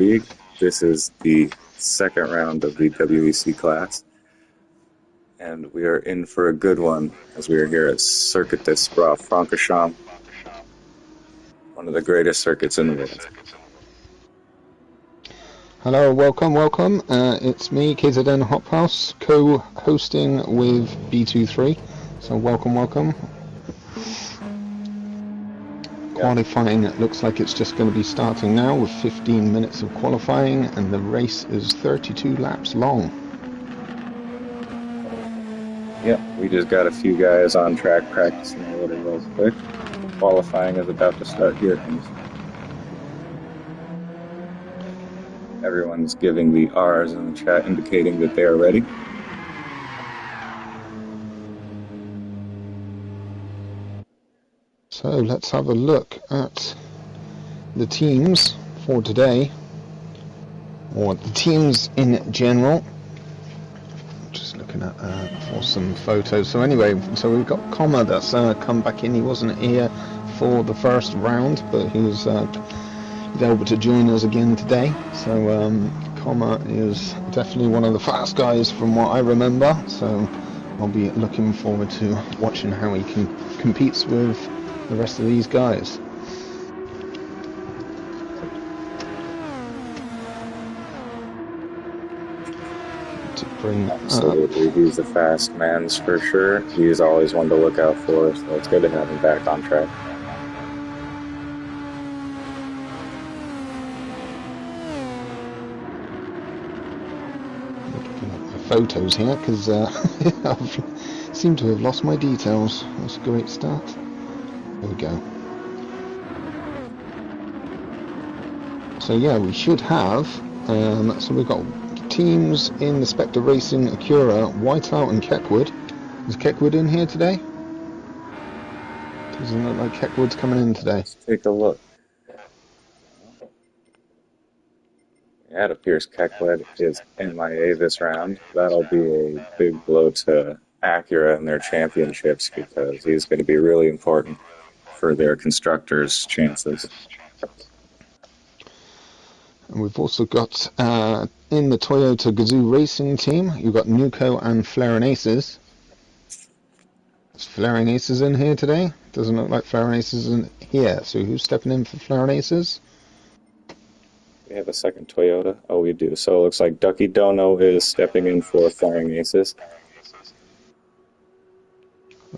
week. This is the second round of the WEC class, and we are in for a good one as we are here at Circuit des Spa-Francorchamps, one of the greatest circuits in the world. Hello, welcome. It's me, KZN Hophouse, co-hosting with B23. So welcome. Qualifying, it looks like it's just going to be starting now with 15 minutes of qualifying, and the race is 32 laps long. Yep, we just got a few guys on track practicing a little real quick. Qualifying is about to start here. Everyone's giving the R's in the chat, indicating that they are ready. So let's have a look at the teams for today, or the teams in general. Just looking at for some photos. So anyway, so we've got Comma that's come back in. He wasn't here for the first round, but he's able to join us again today. So Comma is definitely one of the fast guys from what I remember. So I'll be looking forward to watching how he competes with the rest of these guys. To bring Absolutely, he's a fast man for sure. He's always one to look out for, so it's good to have him back on track. Looking at my photos here because I seem to have lost my details. That's a great start. There we go. So yeah, we should have, so we've got teams in the Spectre Racing, Acura, Whiteout and Keckwood. Is Keckwood in here today? Doesn't look like Keckwood's coming in today. Let's take a look. Yeah, it appears Keckwood is MIA this round. That'll be a big blow to Acura in their championships because he's going to be really important for their constructors' chances. And we've also got in the Toyota Gazoo Racing team, you've got Nuco and Flaring Aces. Is Flaring Aces in here today? Doesn't look like Flaring Aces in here. So who's stepping in for Flaring Aces? We have a second Toyota. Oh, we do. So it looks like Ducky Dono is stepping in for Flaring Aces.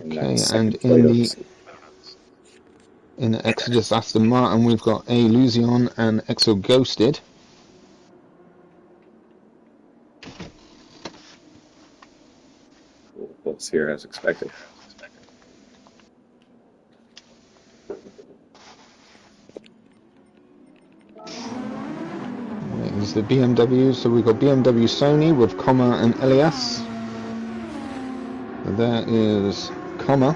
Okay, and in the Exodus Aston Martin, we've got A Luzion and Exo Ghosted. Let's hear as expected. Is the BMW, so we've got BMW Sony with Comma and Elias. There is Comma.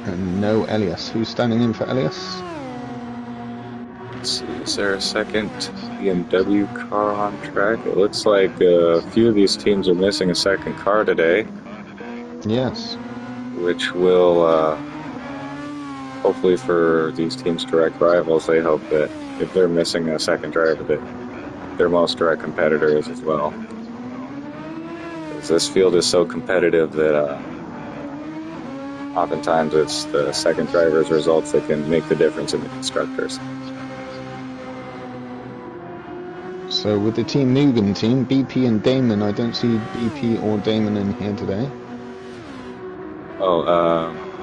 And no Elias. Who's standing in for Elias? Let's see, is there a second BMW car on track? It looks like a few of these teams are missing a second car today. Yes. Which will, hopefully for these teams' direct rivals, they hope that if they're missing a second driver, that their most direct competitor is as well. Because this field is so competitive that oftentimes it's the second driver's results that can make the difference in the constructors. So with the Team Mugen team, BP and Damon, I don't see BP or Damon in here today. Oh,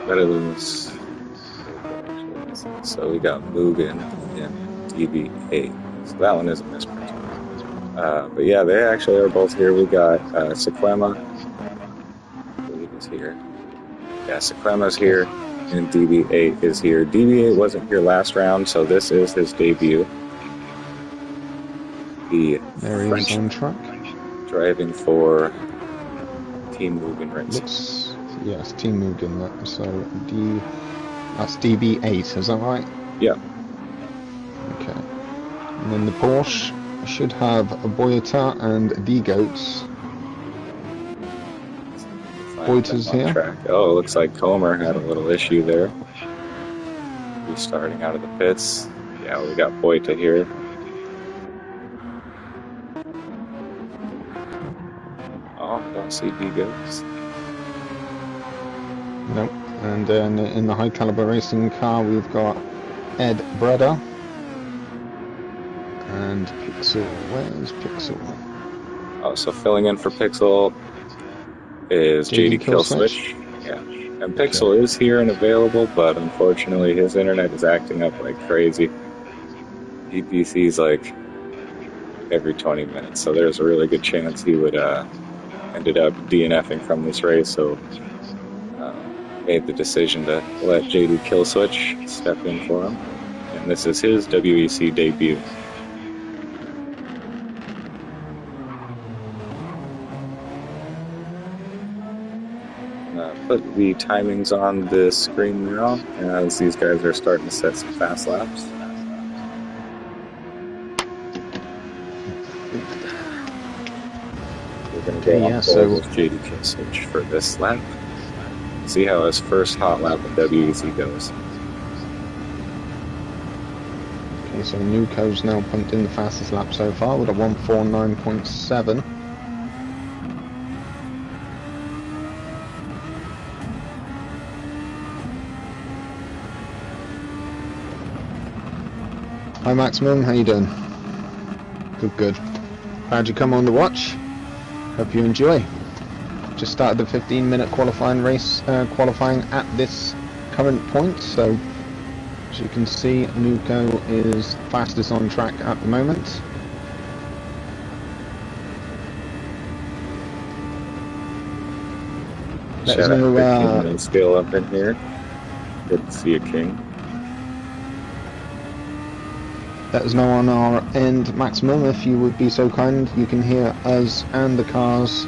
that is... So we got Mugen and DB8. So that one is a misprint. But yeah, they actually are both here. We got Sequema, I believe is here. Yeah, Sequema's here, and DB8 is here. DB8 wasn't here last round, so this is his debut. The French on track, driving for Team Mugen Racing. Yes, Team Mugen. So that's DB8, is that right? Yeah. Okay. And then the Porsche should have a Boyata and D-Goats. Boyta's here. Track. Oh, it looks like Comer had a little issue there. Restarting out of the pits. Yeah, we got Boita here. Oh, I don't see D-Goats. Nope. And then in the high caliber racing car, we've got Ed Breda and Pixel. Where's Pixel? Oh, so filling in for Pixel is JD Killswitch. Killswitch. Yeah. And Pixel is here and available, but unfortunately his internet is acting up like crazy. He PCs like every 20 minutes, so there's a really good chance he would ended up DNFing from this race, so made the decision to let JD Killswitch step in for him. And this is his WEC debut. Put the timings on the screen now as these guys are starting to set some fast laps. We're going to go on board with JD Killswitch for this lap. See how his first hot lap of WEC goes. Okay, so Nuco's now pumped in the fastest lap so far with a 149.7. Hi Maximum, how you doing? Good. Glad you come on to watch. Hope you enjoy. Just started the 15-minute qualifying race, qualifying at this current point, so as you can see, Nuco is fastest on track at the moment. Let us know scale up in here. Good to see you, King. Let us know on our end, Maximum, if you would be so kind. You can hear us and the cars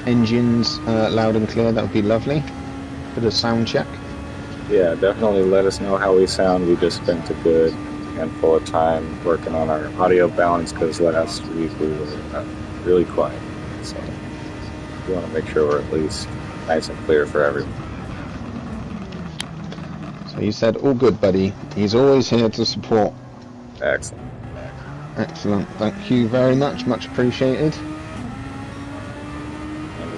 engines loud and clear. That would be lovely. Bit of sound check. Yeah, definitely let us know how we sound. We just spent a good handful of time working on our audio balance because last week we were really quiet, so we want to make sure we're at least nice and clear for everyone. So you said all good, buddy. He's always here to support. Excellent. Thank you very much appreciated.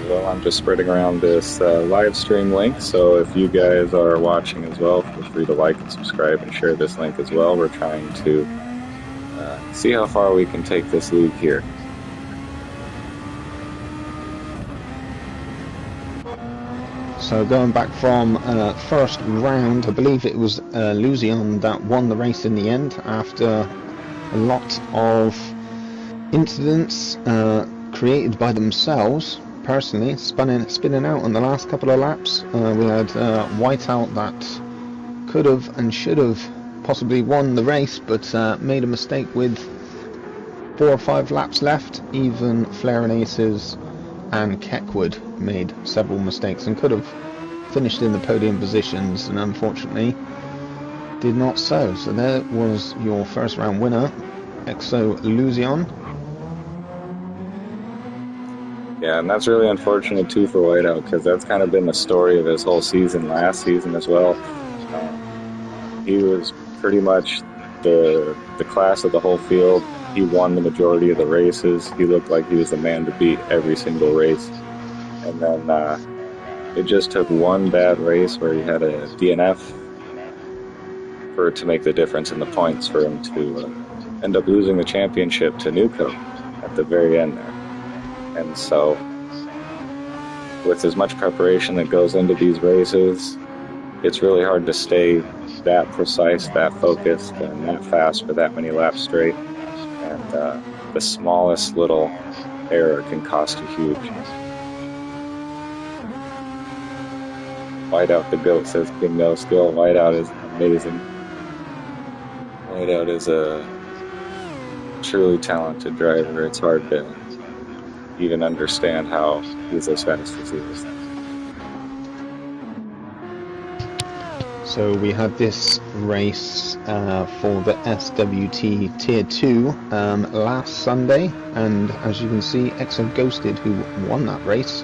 Well, I'm just spreading around this live stream link, so if you guys are watching as well, feel free to like and subscribe and share this link as well. We're trying to see how far we can take this league here. So going back from first round, I believe it was Luzion that won the race in the end after a lot of incidents created by themselves. Personally, spinning out on the last couple of laps. We had Whiteout that could have and should have possibly won the race, but made a mistake with 4 or 5 laps left. Even Flair and Aces and Keckwood made several mistakes and could have finished in the podium positions, and unfortunately did not so. So there was your first round winner, Exo Luzion. Yeah, and that's really unfortunate too for Whiteout, because that's kind of been the story of his whole season last season as well. He was pretty much the class of the whole field. He won the majority of the races. He looked like he was the man to beat every single race. And then it just took one bad race where he had a DNF for it to make the difference in the points for him to end up losing the championship to Nuco at the very end there. And so, with as much preparation that goes into these races, it's really hard to stay that precise, that focused, and that fast for that many laps straight. And the smallest little error can cost you huge. Whiteout the GOAT, says King No Skill. Whiteout is amazing. Whiteout is a truly talented driver. It's hard to even understand how he's as fast as he is. So we had this race for the SWT Tier 2 last Sunday, and as you can see, Exo Ghosted, who won that race,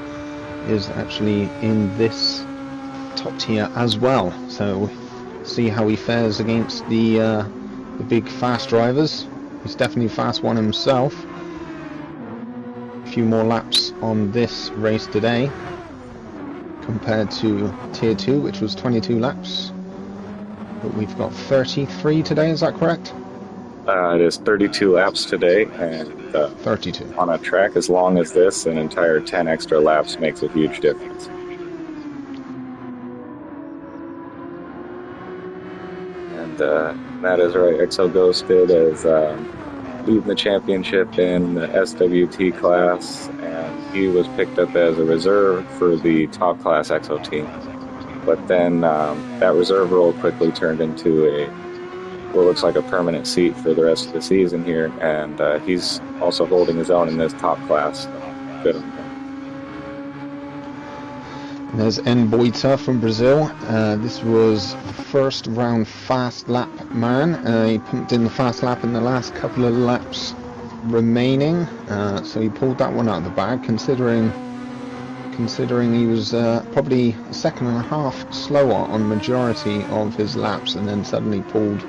is actually in this top tier as well. So see how he fares against the big fast drivers. He's definitely a fast one himself. A few more laps on this race today compared to Tier 2, which was 22 laps. But we've got 33 today, is that correct? It is 32 laps today, and 32. on a track as long as this, an entire 10 extra laps makes a huge difference. And that is right. Exo Ghosted is leading the championship in the SWT class, and he was picked up as a reserve for the top class Exo team. But then that reserve role quickly turned into what looks like a permanent seat for the rest of the season here, and he's also holding his own in this top class. So good on him. And there's N. Boita from Brazil. This was first round fast lap man. He pumped in the fast lap in the last couple of laps remaining, so he pulled that one out of the bag, considering he was probably a second and a half slower on majority of his laps, and then suddenly pulled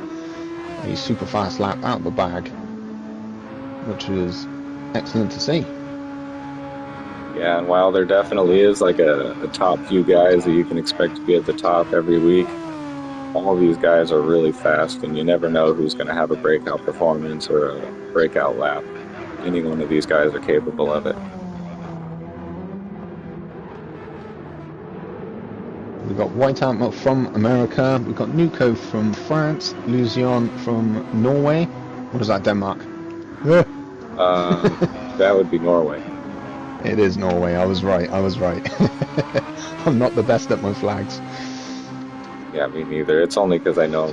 a super fast lap out of the bag, which was excellent to see. Yeah, and while there definitely is like a top few guys that you can expect to be at the top every week, all these guys are really fast, and you never know who's going to have a breakout performance or a breakout lap. Any one of these guys are capable of it. We've got Whiteout from America, we've got Nuko from France, Lucian from Norway. What is that, Denmark? That would be Norway. It is Norway, I was right. I'm not the best at my flags. Yeah, me neither. It's only because I know.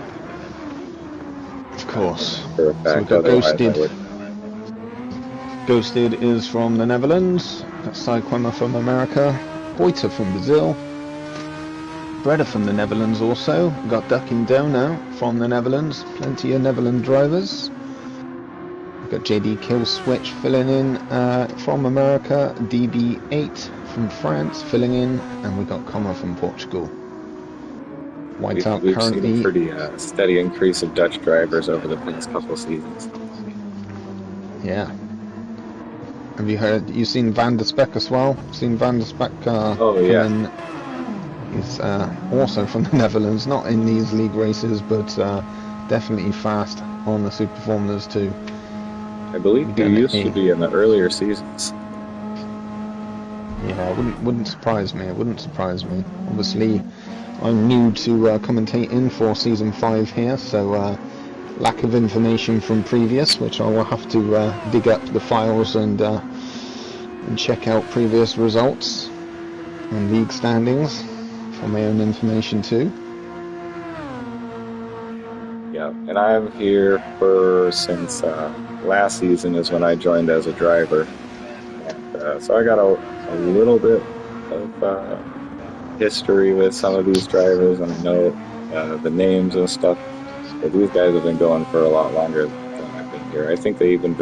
Of course. For a fact, so we've got Ghosted. Ghosted is from the Netherlands. Got Saquema from America. Boita from Brazil. Breda from the Netherlands also. We've got Ducking Dono from the Netherlands. Plenty of Netherlands drivers. We've got JD Killswitch filling in from America. DB8 from France filling in. And we've got Comma from Portugal. Whiteout we've currently seen a pretty steady increase of Dutch drivers over the past couple of seasons. Yeah. Have you seen Van der Speck as well? Seen Van der Speck oh yeah. He's also from the Netherlands, not in these league races, but definitely fast on the Super Formulas too. I believe he used to be in the earlier seasons. Yeah, it wouldn't surprise me. It wouldn't surprise me. Obviously, I'm new to commentating for season 5 here, so lack of information from previous, which I will have to dig up the files and check out previous results and league standings for my own information too. Yeah, and I'm here since last season is when I joined as a driver, and so I got a little bit of history with some of these drivers, and I know the names and stuff. But these guys have been going for a lot longer than I've been here. I think they even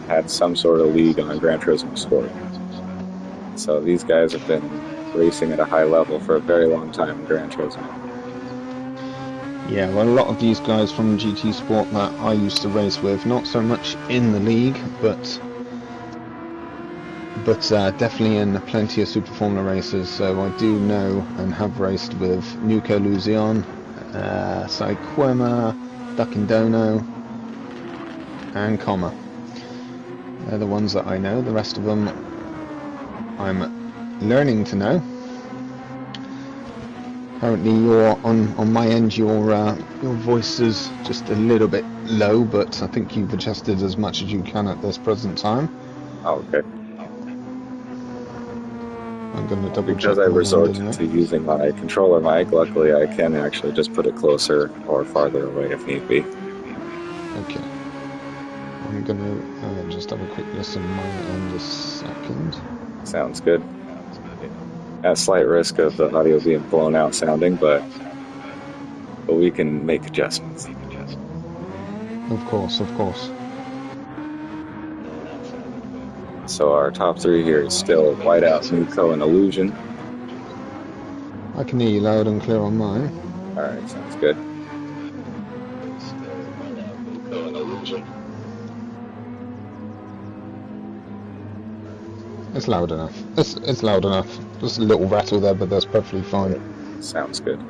had some sort of league on Gran Turismo Sport. So these guys have been racing at a high level for a very long time in Gran Turismo. Yeah, well, a lot of these guys from GT Sport that I used to race with, not so much in the league, but definitely in plenty of Super Formula races. So I do know and have raced with Nuko Luzion, Saquema, Ducking Dono, and Comma. They're the ones that I know. The rest of them I'm learning to know. Currently, on my end, your voice is just a little bit low, but I think you've adjusted as much as you can at this present time. Oh, okay. I'm going to double check. Because I resorted to using my controller mic, luckily I can actually just put it closer or farther away if need be. Okay. I'm going to just have a quick listen on my end a second. Sounds good. At slight risk of the audio being blown out sounding, but we can make adjustments. Of course. So our top 3 here is still Whiteout, Nuko, and Illusion. I can hear you loud and clear on mine. All right, sounds good. It's loud enough. It's loud enough. Just a little rattle there, but that's perfectly fine. Sounds good.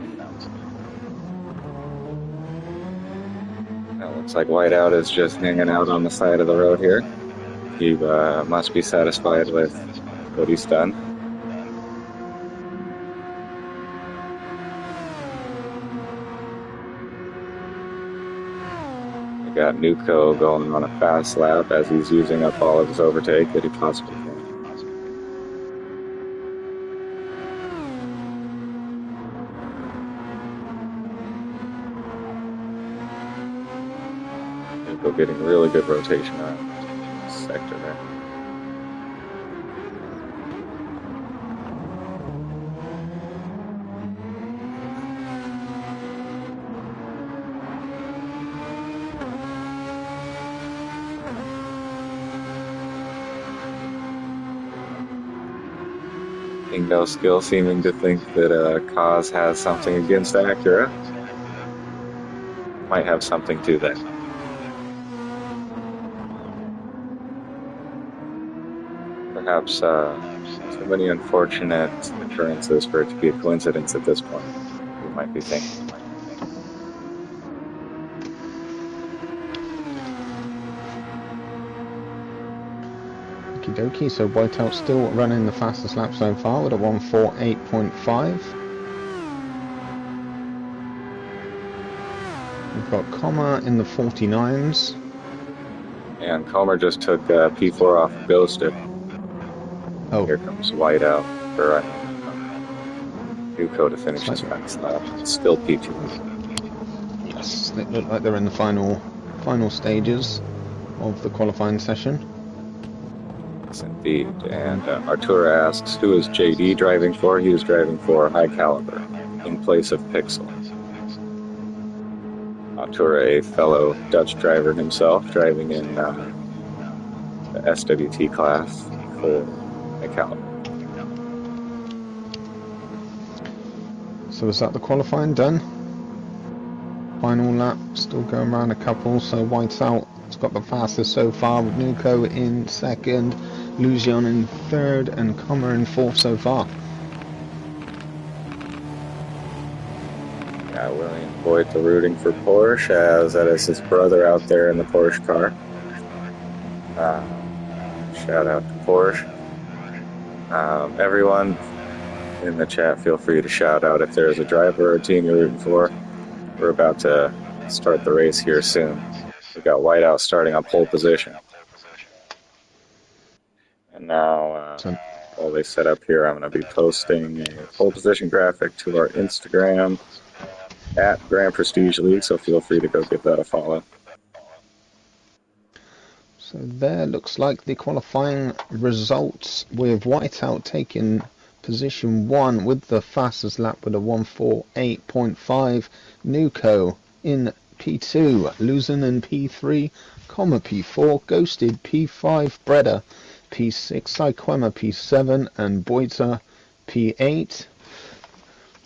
Now looks like Whiteout is just hanging out on the side of the road here. He must be satisfied with what he's done. We got Nuko going on a fast lap as he's using up all of his overtake that he possibly can. Nuko getting really good rotation on this sector there. No skill seeming to think that Kaz has something against Acura. Might have something to that. Perhaps too many unfortunate occurrences for it to be a coincidence at this point, you might be thinking. Okie dokie, so Whiteout still running the fastest lap so far with a 148.5. We've got Comma in the 49s. And Comer just took P4 off Ghosted. Oh, here comes Whiteout for Nuko to finish his next lap. Still P2. Yes, they look like they're in the final stages of the qualifying session. Yes, indeed. And Artura asks, who is JD driving for? He was driving for High Caliber in place of Pixel. Artura, a fellow Dutch driver himself, driving in the SWT class for High Caliber. So is that the qualifying done? Final lap, still going around a couple, so Whiteout has got the fastest so far with Nuko in second, Lucian in third, and Comer in fourth so far. Yeah, William Voigt rooting for Porsche, as that is his brother out there in the Porsche car. Shout out to Porsche. Everyone in the chat, feel free to shout out if there's a driver or a team you're rooting for. We're about to start the race here soon. We've got Whiteout starting on pole position. And now, while they set up here, I'm going to be posting a pole position graphic to our Instagram at Grand Prestige League, so feel free to go give that a follow. So there looks like the qualifying results, with Whiteout taking position 1 with the fastest lap with a 148.5, Nuko in P2, Luzin in P3, Comma P4, Ghosted P5, Breda P6, Syquema P7, and Boita P8.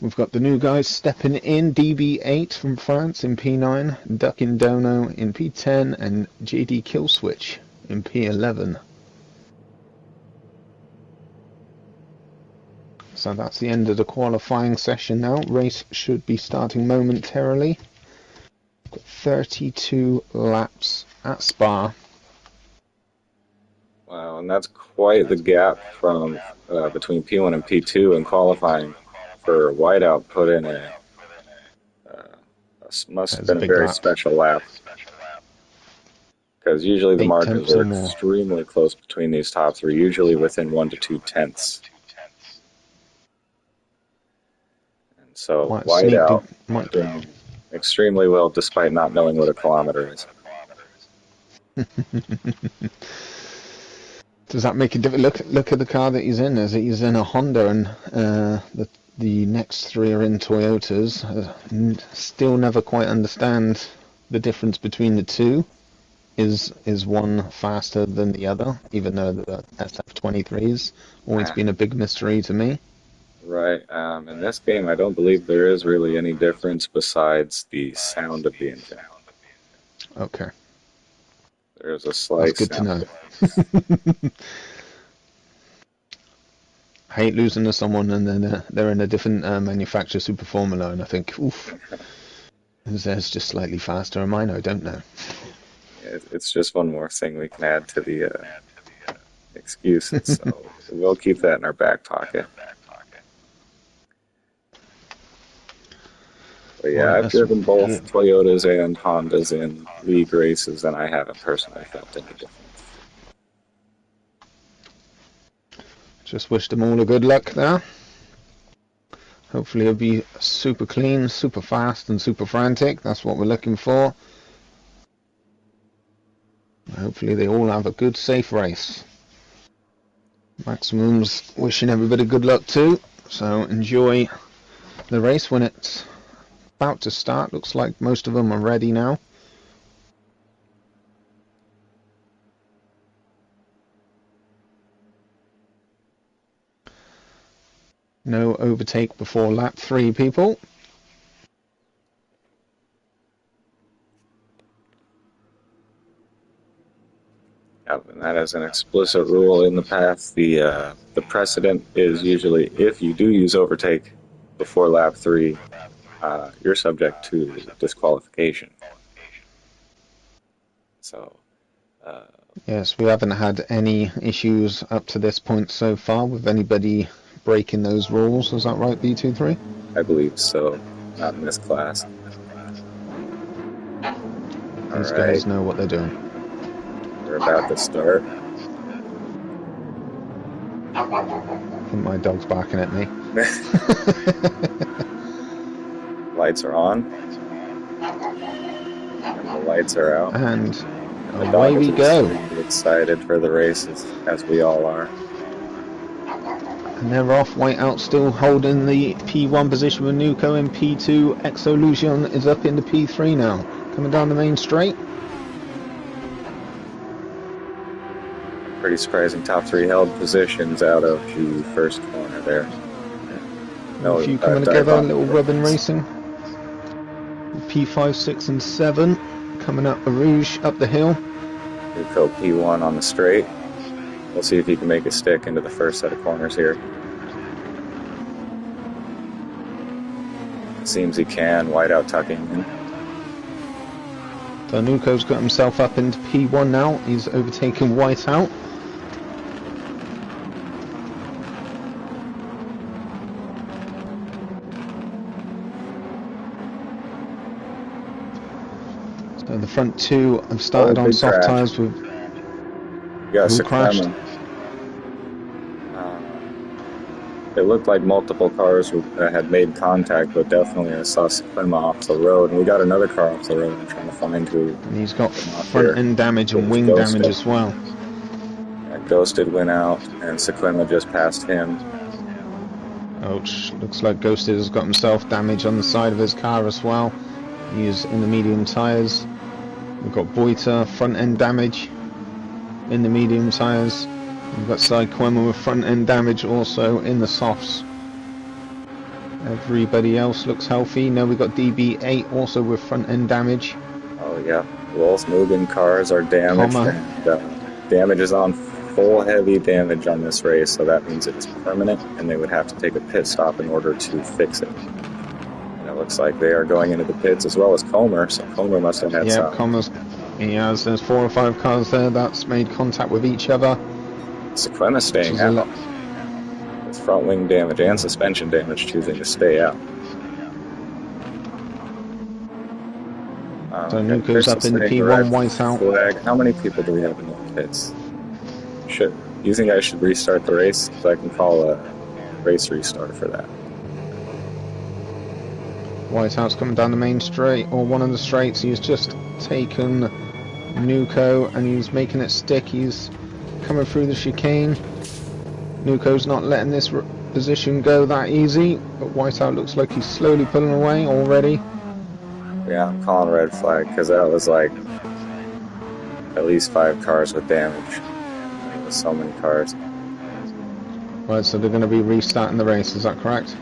We've got the new guys stepping in, DB8 from France in P9, Duck in Dono in P10, and JD Killswitch in P11. So that's the end of the qualifying session now. Race should be starting momentarily. Got 32 laps at Spa. Wow, and that's quite the gap from between P1 and P2 in qualifying. For Whiteout, put in must have been a very special lap, because usually the margins are extremely close between these top three, usually within 1 to 2 tenths. And so Whiteout doing extremely well despite not knowing what a kilometer is. Does that make a difference? Look at the car that he's in. He's in a Honda, and the next three are in Toyotas. Still never quite understand the difference between the two. Is one faster than the other, even though the SF23's always been a big mystery to me. Right. In this game, I don't believe there is really any difference besides the sound of the engine. Okay, There's a that's slight good to sound know. difference. I hate losing to someone and then they're in a different manufacturer super formula, and I think, oof, theirs just slightly faster, and mine I don't know. It's just one more thing we can add to the excuses, so we'll keep that in our back pocket. But yeah, Right, I've let's driven both get, Toyotas and Hondas in league races, and I haven't personally felt any difference. just wish them all a good luck there. Hopefully it'll be super clean, super fast, and super frantic. That's what we're looking for. Hopefully they all have a good, safe race. Maximum's wishing everybody good luck too. So enjoy the race when it's about to start. Looks like most of them are ready now. No overtake before lap 3, people. And that is an explicit rule in the past. The precedent is usually if you do use overtake before lap 3, you're subject to disqualification. So, uh, Yes, we haven't had any issues up to this point so far with anybody breaking those rules. Is that right, B23? I believe so. Not in this class. All These right, guys know what they're doing. we're about to start. I think my dog's barking at me. Lights are on, and the lights are out. And And the away dog is we go. extremely excited for the races, as we all are. And they're off. Whiteout still holding the P1 position with Nuko, and P2 Exolution is up into P3 now. Coming down the main straight. Pretty surprising top 3 held positions out of the first corner there. A No, few coming together, a dive-bomb little rubbing runs. racing. P5, 6 and 7 coming up the Rouge up the hill. Nuco P1 on the straight. We'll see if he can make a stick into the first set of corners here. Seems he can. Whiteout tucking in. So Nuko's got himself up into P1 now. He's overtaken Whiteout. So the front two have started on Big soft crash. tyres with Yeah, who crashed. Sequema. It looked like multiple cars had made contact, but definitely I saw Sequema off the road, and we got another car off the road. I'm trying to find who. And he's got Off front here. end damage It and was wing damage Ghosted. as well. Yeah, Ghosted went out, and Sequema just passed him. Ouch, looks like Ghosted has got himself damage on the side of his car as well. He's in the medium tyres. We've got Boita, front end damage in the medium tyres. We've got Sequema with front end damage also in the softs. Everybody else looks healthy. Now we've got DB8 also with front end damage. Oh yeah, both moving cars are damaged, and damage is on full heavy damage on this race, so that means it's permanent, and they would have to take a pit stop in order to fix it. And it looks like they are going into the pits as well as Comer, so Comer must have had some. Comer's, he has. There's 4 or 5 cars there that's made contact with each other. Sequema staying out. With front wing damage and suspension damage, choosing to stay out. So Nuko's up in the P1, Whiteout. Flag. How many people do we have in the pits? You think I should restart the race? So I can call a race restart for that. Whiteout's coming down the main straight, or one of the straights. He's just taken Nuko and he's making it stick. He's coming through the chicane. Nuko's not letting this position go that easy, but Whiteout looks like he's slowly pulling away already. Yeah, I'm calling red flag because that was like at least 5 cars with damage. There was so many cars. Right, so they're going to be restarting the race, is that correct?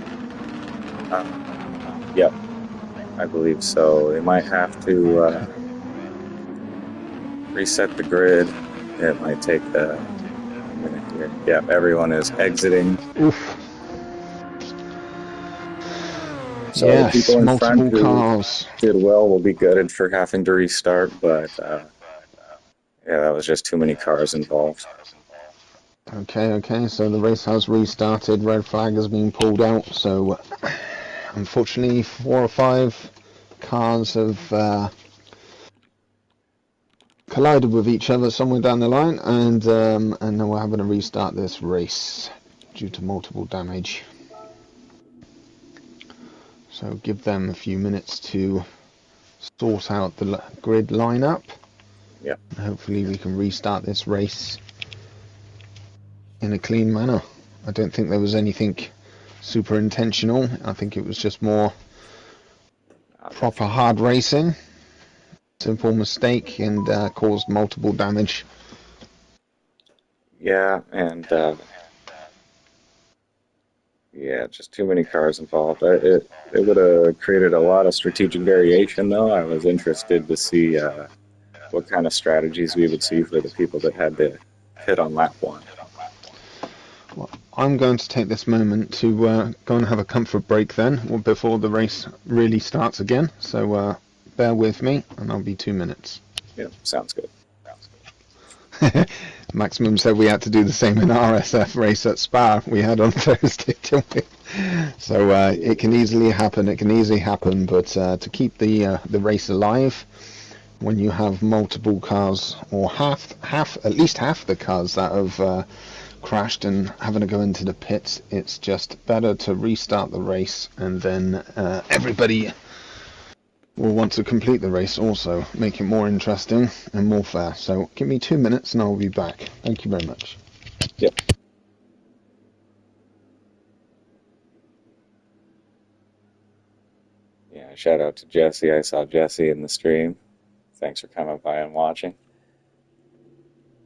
Uh, yep, I believe so. They might have to reset the grid. It might take a minute here. Yep, everyone is exiting. Oof. So the Yes, people in front multiple who cars. did well will be gutted for having to restart, but yeah, that was just too many cars involved. Okay, so the race has restarted. Red flag has been pulled out, so unfortunately 4 or 5 cars have collided with each other somewhere down the line, and now we're having to restart this race due to multiple damage. So give them a few minutes to sort out the grid lineup. Yep. Hopefully we can restart this race in a clean manner. I don't think there was anything super intentional. I think it was just more proper hard racing. Simple mistake and caused multiple damage. Yeah, and yeah, just too many cars involved. It would have created a lot of strategic variation, though. I was interested to see what kind of strategies we would see for the people that had to pit on lap one. Well, I'm going to take this moment to go and have a comfort break then, before the race really starts again. So bear with me, and I'll be 2 minutes. Yeah, sounds good. Maximum said we had to do the same in RSF race at Spa we had on Thursday, didn't we? So it can easily happen. It can easily happen, but to keep the race alive, when you have multiple cars, or at least half the cars that have crashed and having to go into the pits, it's just better to restart the race, and then everybody will want to complete the race also, make it more interesting and more fair. So give me 2 minutes and I'll be back. Thank you very much. Yep. Yeah, shout out to Jesse. I saw Jesse in the stream. Thanks for coming by and watching.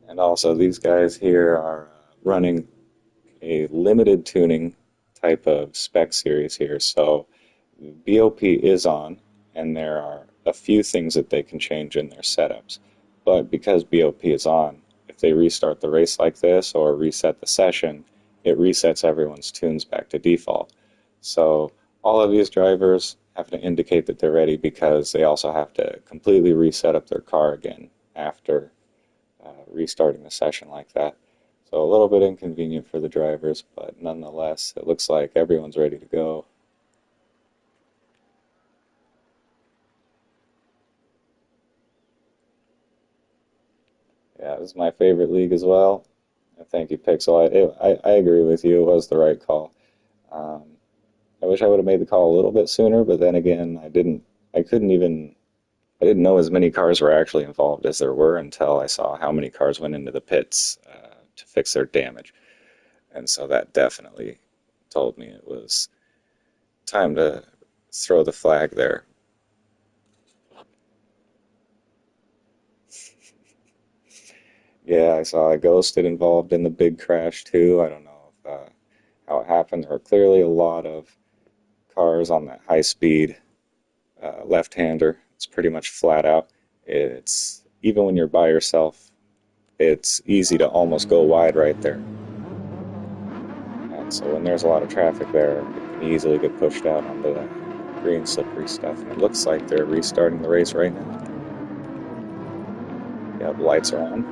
And also, these guys here are running a limited tuning type of spec series here. So BOP is on, and there are a few things that they can change in their setups. But because BOP is on, if they restart the race like this or reset the session, it resets everyone's tunes back to default. So all of these drivers have to indicate that they're ready because they also have to completely reset up their car again after restarting the session like that. So a little bit inconvenient for the drivers, but nonetheless, it looks like everyone's ready to go. Yeah, this is my favorite league as well. Thank you, Pixel. I agree with you. It was the right call. Um, I wish I would have made the call a little bit sooner, but then again, I didn't. I couldn't even. I didn't know as many cars were actually involved as there were until I saw how many cars went into the pits to fix their damage, and so that definitely told me it was time to throw the flag there. Yeah, I saw a Ghosted involved in the big crash too. I don't know if, how it happened. There were clearly a lot of cars on that high speed left-hander. It's pretty much flat out. It's even when you're by yourself, it's easy to almost go wide right there. And so when there's a lot of traffic there, it can easily get pushed out onto the green slippery stuff. And it looks like they're restarting the race right now. Yeah, the lights are on.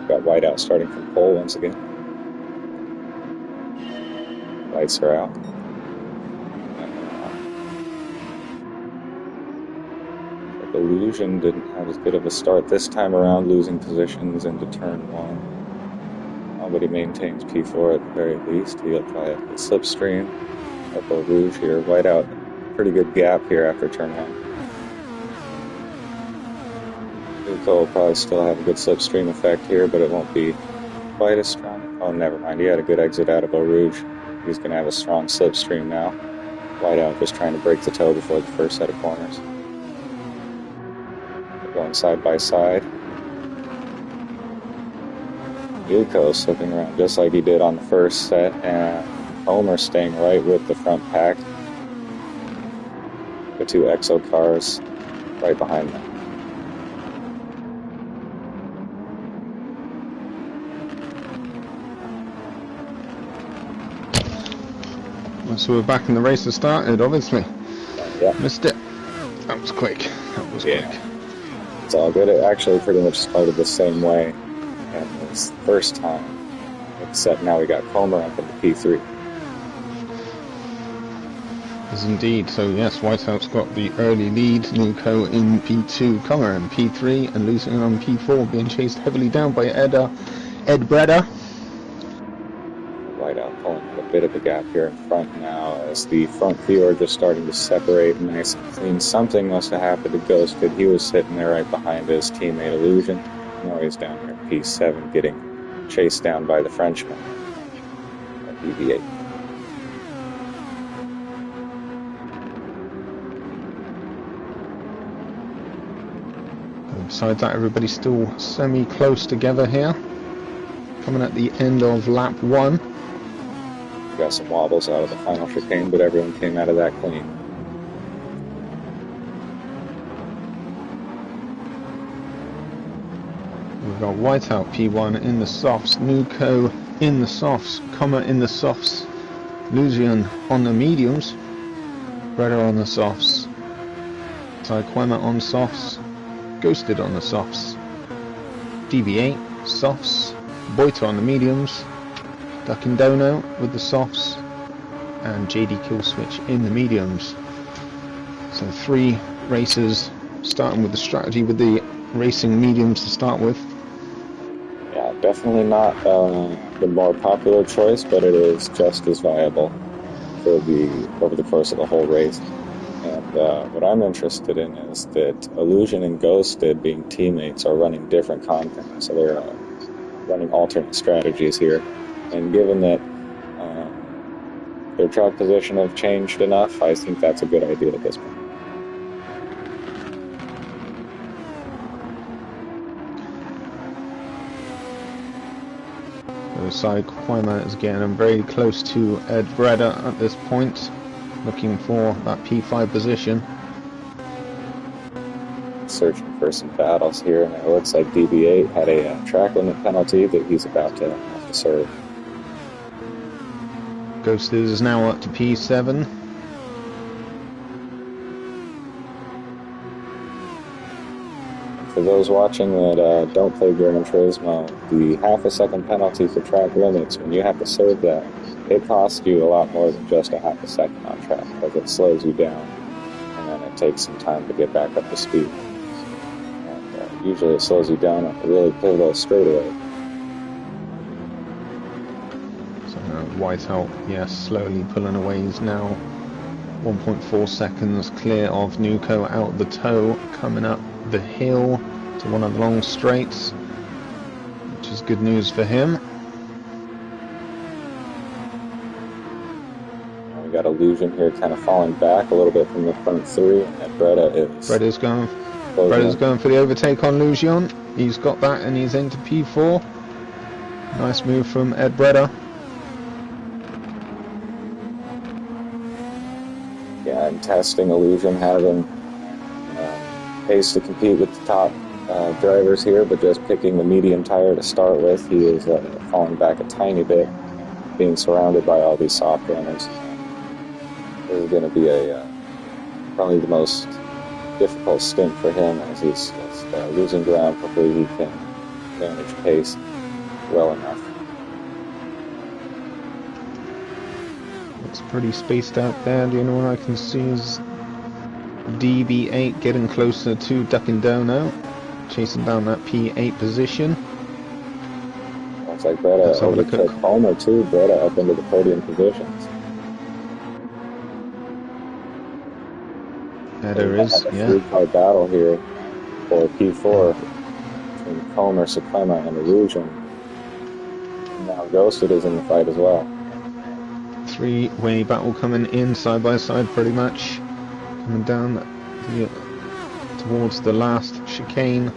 Got whiteout starting from pole once again. Lights are out. Illusion didn't have as good of a start this time around, losing positions into turn one. But he maintains P4 at the very least. He'll probably have a slipstream. Elbow Rouge here. Whiteout, pretty good gap here after turn one. Uko will probably still have a good slipstream effect here, but it won't be quite as strong. Oh, never mind. He had a good exit out of Eau Rouge. He's going to have a strong slipstream now. Whiteout just trying to break the toe before the first set of corners. They're going side by side. Yuko slipping around just like he did on the first set, and Homer staying right with the front pack. The two EXO cars right behind them. So we're back in the race that started, obviously. Yeah. Missed it. That was quick. That was quick. It's all good. It actually pretty much started the same way as the first time, except now we got Homer up into P3. Yes, indeed. So yes, Whitehouse got the early lead. Nuko in P2, Comer in P3, and Lucian on P4, being chased heavily down by Ed Breda. Whiteout pulling a bit of a gap here in front now as the front few are just starting to separate nice and clean. Something must have happened to Ghost, but he was sitting there right behind his teammate Illusion. Now he's down here in P7 getting chased down by the Frenchman at BB8. Besides that, everybody's still semi-close together here. Coming at the end of lap 1. Got some wobbles out of the final chicane, but everyone came out of that clean. We've got Whiteout P1 in the softs, Nuko in the softs, Comer in the softs, Lucian on the mediums, Breda on the softs, Taekwema on softs, Ghosted on the softs, DB8 softs, Boita on the mediums, Ducking Dono with the softs, and JD Killswitch in the mediums. So 3 races, starting with the strategy with the racing mediums to start with. Yeah, definitely not the more popular choice, but it is just as viable for over the course of the whole race. And what I'm interested in is that Illusion and Ghosted, being teammates, are running different content, so they're running alternate strategies here. And given that their track position have changed enough, I think that's a good idea at this point. Taekwema is getting very close to Ed Breda at this point, looking for that P5 position. Searching for some battles here, and it looks like DB8 had a track limit penalty that he's about to have to serve. Ghosted is now up to P7. For those watching that don't play Gran Turismo, the half a second penalty for track limits, when you have to serve that, it costs you a lot more than just a half a second on track, because it slows you down, and then it takes some time to get back up to speed. And usually it slows you down at a really pivotal straightaway. So Whiteout, yes, slowly pulling away. He's now 1.4 seconds clear of Nuko out the toe, coming up the hill to one of the long straights, which is good news for him. We got Illusion here kind of falling back a little bit from the front 3, and Breda's going for the overtake on Lucian. He's got that and he's into P4. Nice move from Ed Breda. Yeah, and testing Illusion, having pace to compete with the top drivers here, but just picking the medium tire to start with. He is falling back a tiny bit, being surrounded by all these soft runners. This is going to be probably the most difficult stint for him, as he's losing ground. Hopefully he can manage pace well enough. Looks pretty spaced out there. The only one I can see is DB8 getting closer to Ducking Dono, chasing down that P8 position. Looks like Breda overtook Homer too. Breda up into the podium positions. Yeah, there is, yeah. 3-car battle here for P4 between Homer, Taekwema, and Illusion. And now Ghosted is in the fight as well. 3-way battle coming in side by side pretty much. Coming down towards the last chicane.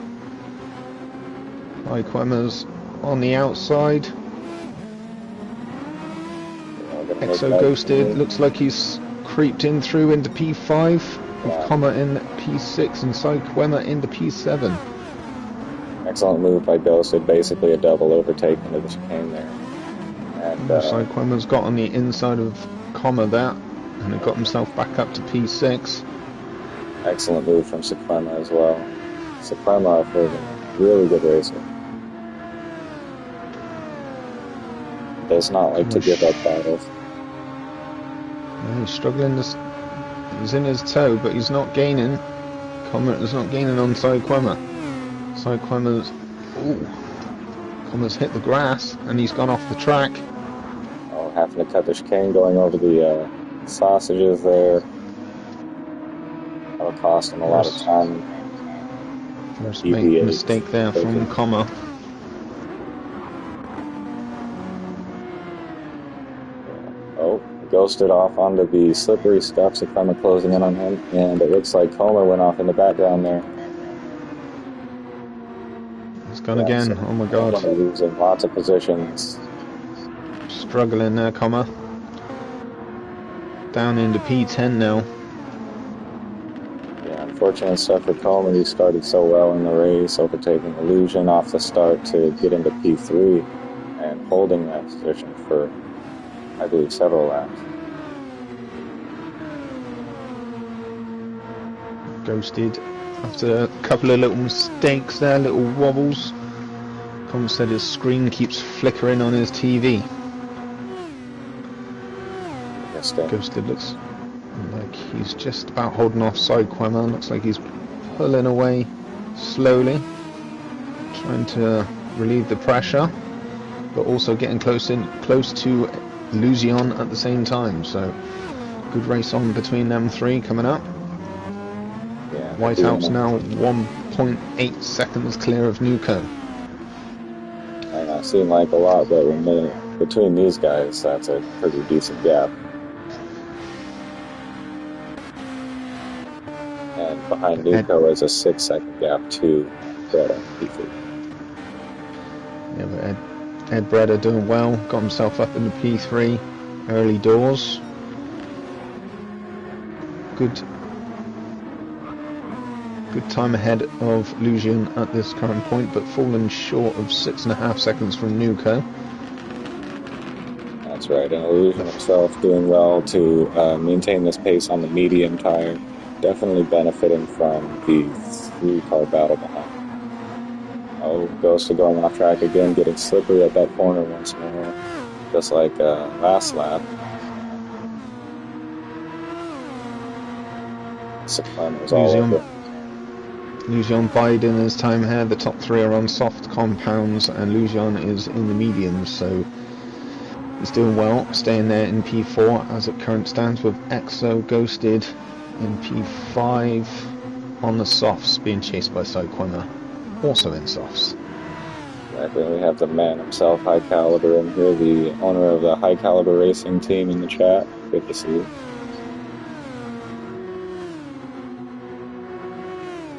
Taekwema's on the outside. Exo Ghosted looks like he's creeped in through into P5 with Comma in P6 and Psyquema into P7. Excellent move by Ghosted, basically a double overtake into the chicane there. And Psyquema's got on the inside of Comma there, and it got himself back up to P6. Excellent move from Sequema as well. Sequema for a really good racer. Does not like to give up battles. He's struggling. He's in his toe, but he's not gaining. Comma's not gaining on Psyquema. Comma's hit the grass, and he's gone off the track. Oh, having to cut the chicane, going over the sausages there. That'll cost him a lot of time. First mistake there from Comma. Oh, ghosted off onto the slippery stuff, so Coma closing in on him, and it looks like Coma went off in the background there. He's gone again, so, oh my god. Losing lots of positions. Struggling there, Coma. Down into P10 now. Yeah, unfortunate stuff for Coma. He started so well in the race, overtaking Illusion off the start to get into P3 and holding that position for, I believe, several laps. Ghosted after a couple of little mistakes there, little wobbles. Tom said his screen keeps flickering on his TV. Ghosted looks like he's just about holding off Psyquema. Looks like he's pulling away slowly, trying to relieve the pressure, but also getting close to Illusion at the same time. So good race on between them three coming up. Yeah, Whitehouse now 1.8 seconds clear of Nuco. Might not seem like a lot, but between these guys, that's a pretty decent gap. And behind Nuco is a 6-second gap to Breda P3. Yeah, but Ed Breda doing well, got himself up in the P3 early doors. Good time ahead of Illusion at this current point, but fallen short of 6.5 seconds from Nuco. That's right, and Illusion himself doing well to maintain this pace on the medium tire. Definitely benefiting from the 3-car battle behind. Oh, Ghosted going off track again, getting slippery at that corner once more, just like last lap. Sequema was all over. Illusion biding his time here. The top three are on soft compounds, and Illusion is in the mediums, so he's doing well, staying there in P4 as it current stands, with Exo Ghosted in P5 on the softs, being chased by Psyquema, also in softs. Exactly, we have the man himself, High Caliber, in here, the owner of the High Caliber Racing team in the chat. Good to see you.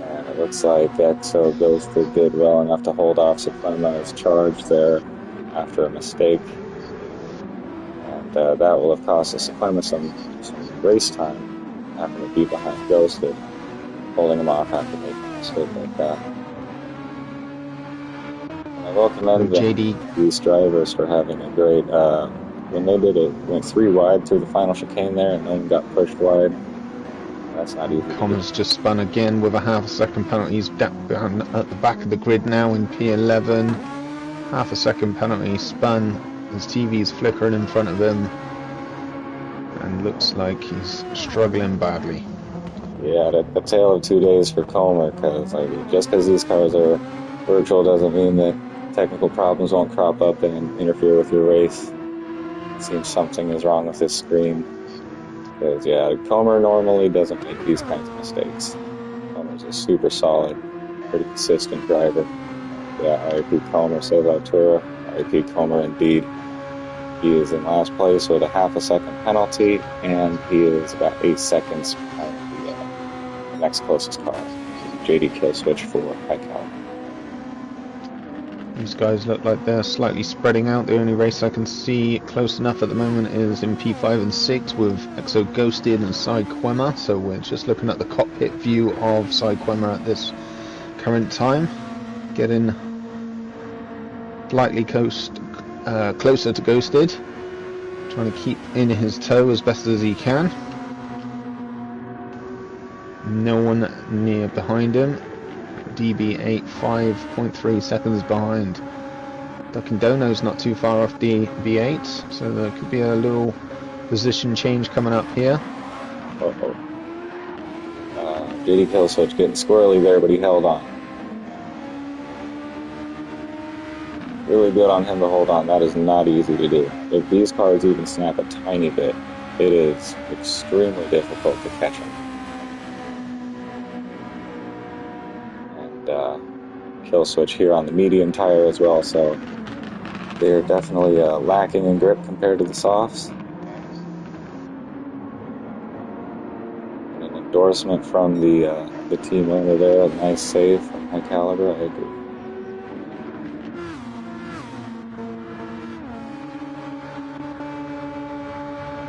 And it looks like Exo Ghosted did well enough to hold off Sequema's charge there after a mistake. And that will have cost Sequema some race time, having to be behind Ghosted, holding him off after making a mistake like that. And I will commend these drivers for having a great, when they did it, went 3 wide through the final chicane there, and no one got pushed wide. That's not easy. Comma's just spun again with a half a second penalty. He's down at the back of the grid now in P11. Half a second penalty, spun. His TV's flickering in front of him, and looks like he's struggling badly. Yeah, the tale of 2 days for Comer, because just because these cars are virtual doesn't mean that technical problems won't crop up and interfere with your race. It seems something is wrong with this screen. Because, yeah, Comer normally doesn't make these kinds of mistakes. Comer's a super solid, pretty consistent driver. Yeah, RIP Comer, save Altura. RIP Comer indeed. He is in last place with a half a second penalty, and he is about 8 seconds behind the next closest car, JD Killswitch for High Caliber. These guys look like they're slightly spreading out. The only race I can see close enough at the moment is in P5 and 6 with Exo Ghosted and Cy Quema. So we're just looking at the cockpit view of Cy Quema at this current time. Getting slightly closer to Ghosted. Trying to keep in his toe as best as he can. No one near behind him. DB8 5.3 seconds behind. Ducking Dono's not too far off DB8, so there could be a little position change coming up here. JD Killswitch getting squirrely there, but he held on. Really good on him to hold on. That is not easy to do. If these cars even snap a tiny bit, it is extremely difficult to catch them. Kill switch here on the medium tire as well, so they're definitely lacking in grip compared to the softs. And an endorsement from the team owner there, a nice save from High Caliber, I agree.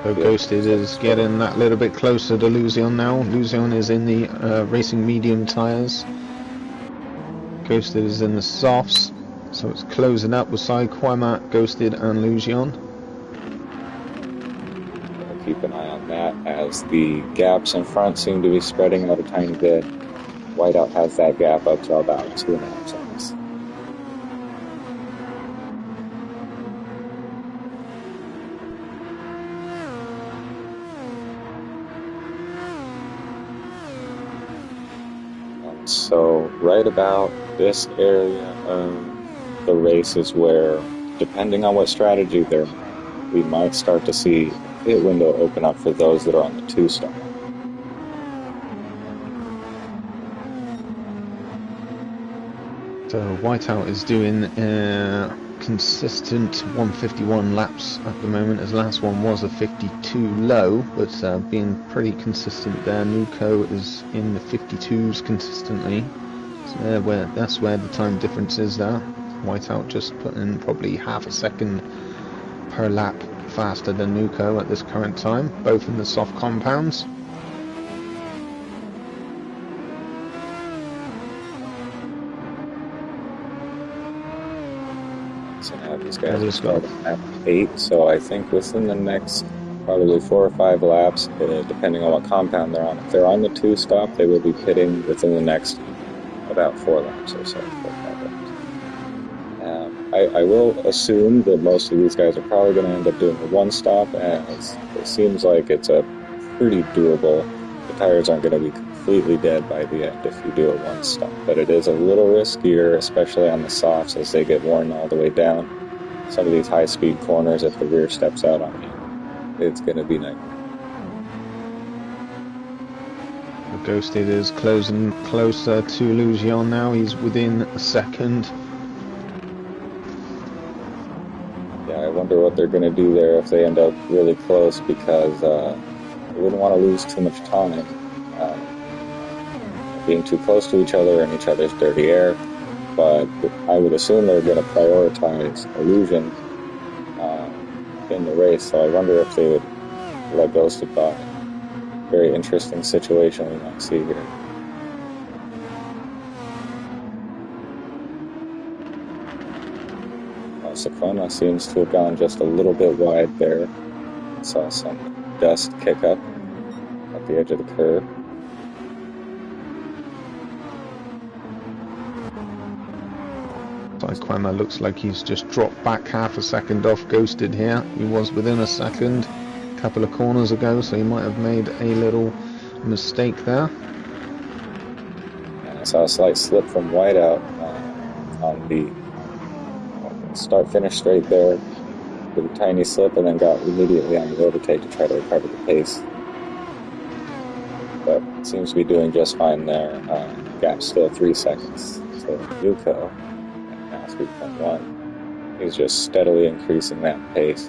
So Ghosted is getting that little bit closer to Luzion now. Luzion is in the racing medium tires. Ghosted is in the softs, so it's closing up with Cy Quema, Ghosted and Luzion. Keep an eye on that as the gaps in front seem to be spreading out a tiny bit. Whiteout has that gap up to about 2.5 seconds. So right about this area of the race is where, depending on what strategy they're in, we might start to see a pit window open up for those that are on the 2-star. So Whiteout is doing consistent 151 laps at the moment. His last one was a 52 low, but being pretty consistent there. Nuco is in the 52s consistently. So that's where the time difference is there. Whiteout just putting probably half a second per lap faster than Nuco at this current time, both in the soft compounds. So now these guys are starting at 8, so I think within the next probably 4 or 5 laps, depending on what compound they're on. If they're on the 2-stop, they will be pitting within the next about 4 laps or so, 4 or 5 laps. I will assume that most of these guys are probably going to end up doing the 1-stop, as it seems like it's a pretty doable. The tires aren't going to be completely dead by the end if you do a 1-stop, but it is a little riskier, especially on the softs as they get worn all the way down. Some of these high-speed corners, if the rear steps out on you, it's going to be nice. Ghosted is closing closer to Luzion now. He's within a second. Yeah, I wonder what they're going to do there if they end up really close, because they wouldn't want to lose too much time being too close to each other and each other's dirty air. But I would assume they're going to prioritize illusion in the race, so I wonder if they would let Ghosted by. Very interesting situation we might see here. Sequema seems to have gone just a little bit wide there. Saw some dust kick up at the edge of the curve. Quema looks like he's just dropped back half a second off Ghosted here. He was within a second a couple of corners ago, so he might have made a little mistake there. And I saw a slight slip from Whiteout on the start-finish straight there with a tiny slip, and then got immediately on the overtake to try to recover the pace. But seems to be doing just fine there. Gap still 3 seconds. So Nuco, now 3.1. He's just steadily increasing that pace.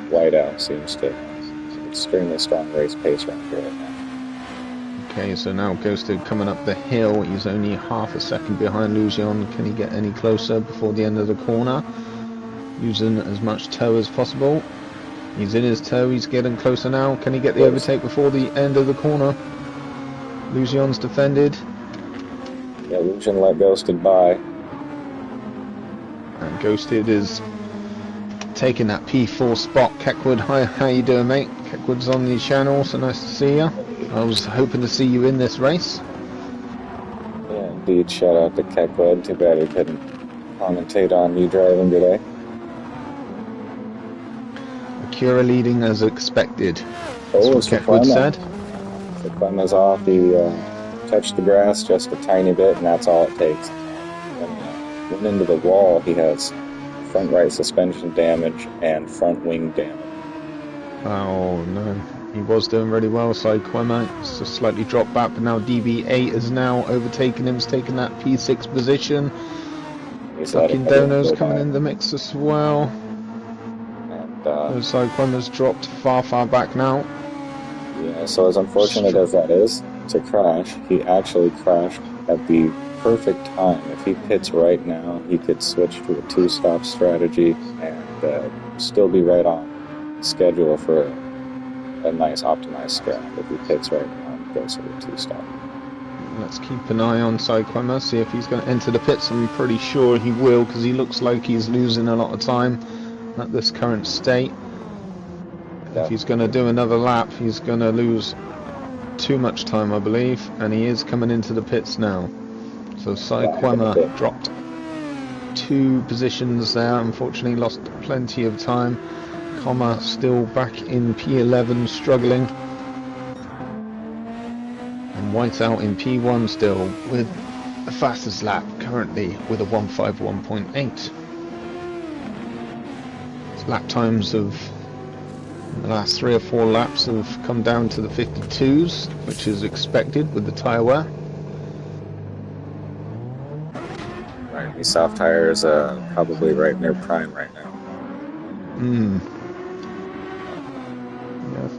Whiteout seems to have an extremely strong race pace right here right now. Okay, so now Ghosted coming up the hill. He's only half a second behind Lucian. Can he get any closer before the end of the corner? Using as much toe as possible. He's in his toe. He's getting closer now. Can he get the overtake before the end of the corner? Lucian's defended. Yeah, Lucian let Ghosted by. And Ghosted is taking that P4 spot. Keckwood, hi, how you doing, mate? Keckwood's on the channel, so nice to see you. I was hoping to see you in this race. Yeah, indeed. Shout out to Keckwood. Too bad he couldn't commentate on you driving today. Acura leading as expected. That's what Keckwood said. Sequema's off. He touched the grass just a tiny bit, and that's all it takes. When he went into the wall, he has front right suspension damage and front wing damage. Oh no, he was doing really well. Sequema just slightly dropped back, but now DB8 is now overtaken him. He's taking that P6 position. Fucking Dono's coming in the mix as well. And Sequema's dropped far back now. Yeah, so as unfortunate as that is to crash, he actually crashed at the perfect time. If he pits right now, he could switch to a two-stop strategy and still be right on schedule for a nice optimized scrap. If he pits right now, he goes to a two-stop. Let's keep an eye on Sequema, see if he's going to enter the pits. I'm pretty sure he will, because he looks like he's losing a lot of time at this current state. If he's going to do another lap, he's going to lose too much time, I believe, and he is coming into the pits now. So Sequema dropped 2 positions there, unfortunately lost plenty of time. Comma still back in P11, struggling. And Whiteout in P1 still, with the fastest lap currently with a 151.8. Lap times of the last 3 or 4 laps have come down to the 52s, which is expected with the tyre wear. Right, these soft tires probably right in their prime right now.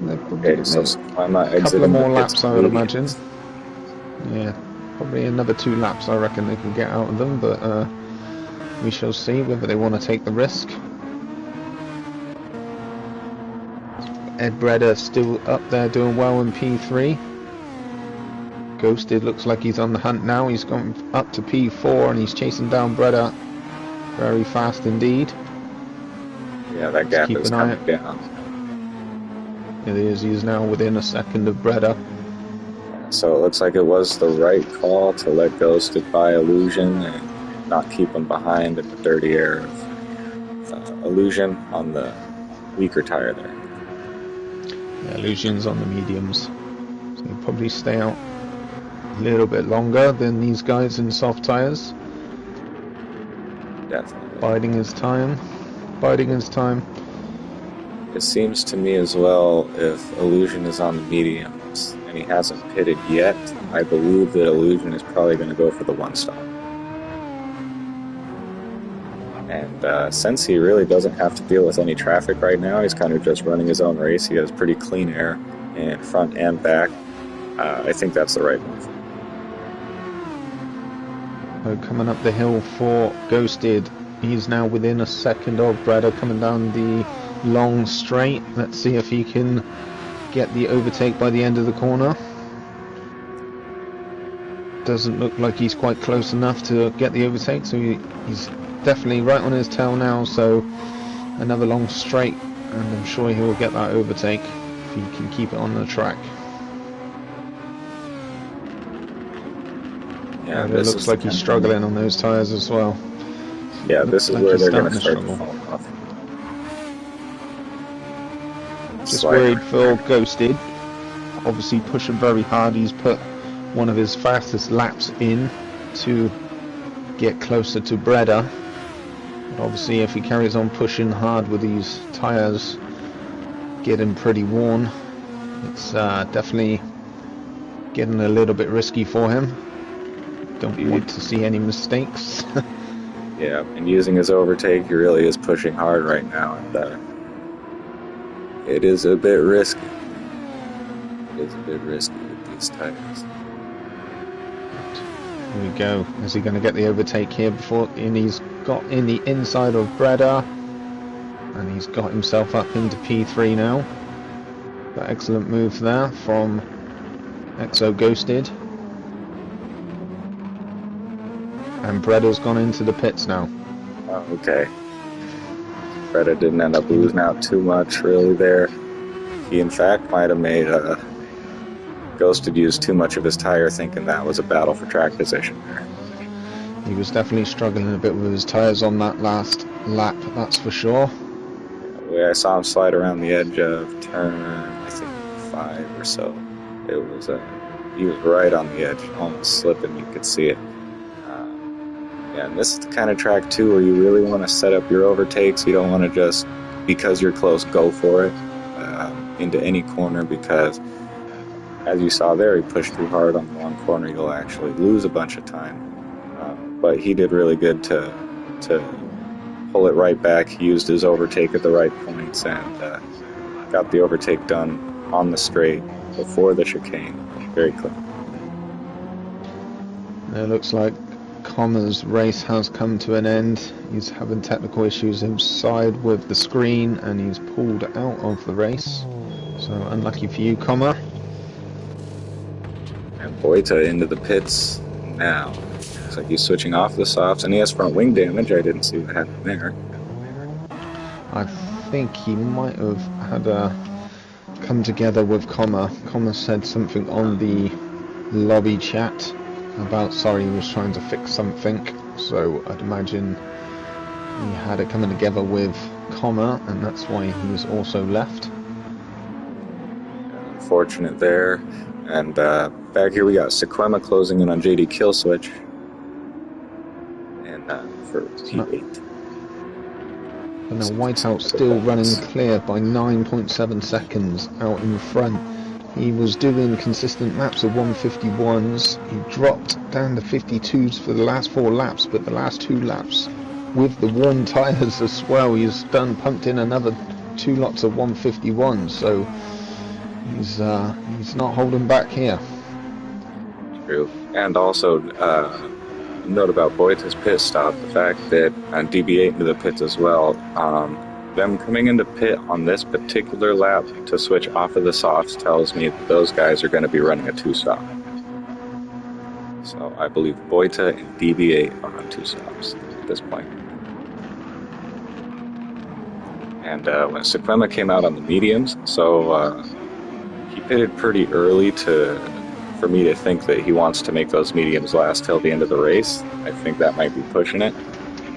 Yeah, okay, so I'm not a couple of more laps, I would imagine. Yeah, probably another 2 laps I reckon they can get out of them, but we shall see whether they want to take the risk. Ed Breda still up there doing well in P3. Ghosted looks like he's on the hunt now. He's gone up to P4 and he's chasing down Breda very fast indeed. Yeah, that gap is coming down. It is. He's now within a second of Breda. So it looks like it was the right call to let Ghosted by Illusion and not keep him behind in the dirty air of Illusion on the weaker tire there. Yeah, Illusion's on the mediums, so he'll probably stay out a little bit longer than these guys in soft tires. Definitely. Biding his time. It seems to me as well, if Illusion is on the mediums and he hasn't pitted yet, I believe that Illusion is probably going to go for the one stop. And since he really doesn't have to deal with any traffic right now, he's kind of just running his own race. He has pretty clean air in front and back. I think that's the right move. So coming up the hill for Ghosted, he's now within a second of Breda coming down the long straight. Let's see if he can get the overtake by the end of the corner. Doesn't look like he's quite close enough to get the overtake, so he's definitely right on his tail now. So another long straight, and I'm sure he will get that overtake if he can keep it on the track. Yeah, it looks like he's struggling on those tires as well. Yeah, this is where they're going to start to fall off. Just worried for Ghosted. Obviously pushing very hard. He's put one of his fastest laps in to get closer to Breda. But obviously if he carries on pushing hard with these tires getting pretty worn, it's definitely getting a little bit risky for him. Don't want to see any mistakes. Yeah, and using his overtake, he really is pushing hard right now, and it is a bit risky. It is a bit risky with his tires. Here we go. Is he going to get the overtake here before? And he's got in the inside of Breda, and he's got himself up into P3 now. But excellent move there from Exo Ghosted. And Breda's gone into the pits now. Oh, okay. Breda didn't end up losing out too much really there. He in fact might have made Ghosted use too much of his tire, thinking that was a battle for track position there. He was definitely struggling a bit with his tires on that last lap, that's for sure. The way I saw him slide around the edge of turn, I think 5 or so, it was he was right on the edge, almost slipping. You could see it. Yeah, and this is the kind of track too where you really want to set up your overtakes. You don't want to just, because you're close, go for it into any corner, because as you saw there, he pushed too hard on the one corner. You'll actually lose a bunch of time. But he did really good to pull it right back. He used his overtake at the right points and got the overtake done on the straight before the chicane. Very clean. It looks like Commer's race has come to an end. He's having technical issues inside with the screen and he's pulled out of the race. So unlucky for you, Commer. And Boita into the pits now. Looks like he's switching off the softs, and he has front wing damage. I didn't see what happened there. I think he might have had a come together with Commer. Commer said something on the lobby chat about, sorry, he was trying to fix something. So I'd imagine he had it coming together with Commer, and that's why he was also left. Unfortunate there. And back here we got Sequema closing in on JD Killswitch. And for P8. And now Whiteout still running clear by 9.7 seconds out in front. He was doing consistent laps of 151s. He dropped down to 52s for the last 4 laps, but the last 2 laps with the warm tyres as well, he's pumped in another 2 lots of 151s. So he's not holding back here. True. And also, note about Boita's pit stop, the fact that DB8 into the pits as well. Them coming into pit on this particular lap to switch off of the softs tells me that those guys are going to be running a 2-stop. So I believe Boita and DB8 are on 2 stops at this point. And when Sequema came out on the mediums, so he pitted pretty early for me to think that he wants to make those mediums last till the end of the race. I think that might be pushing it,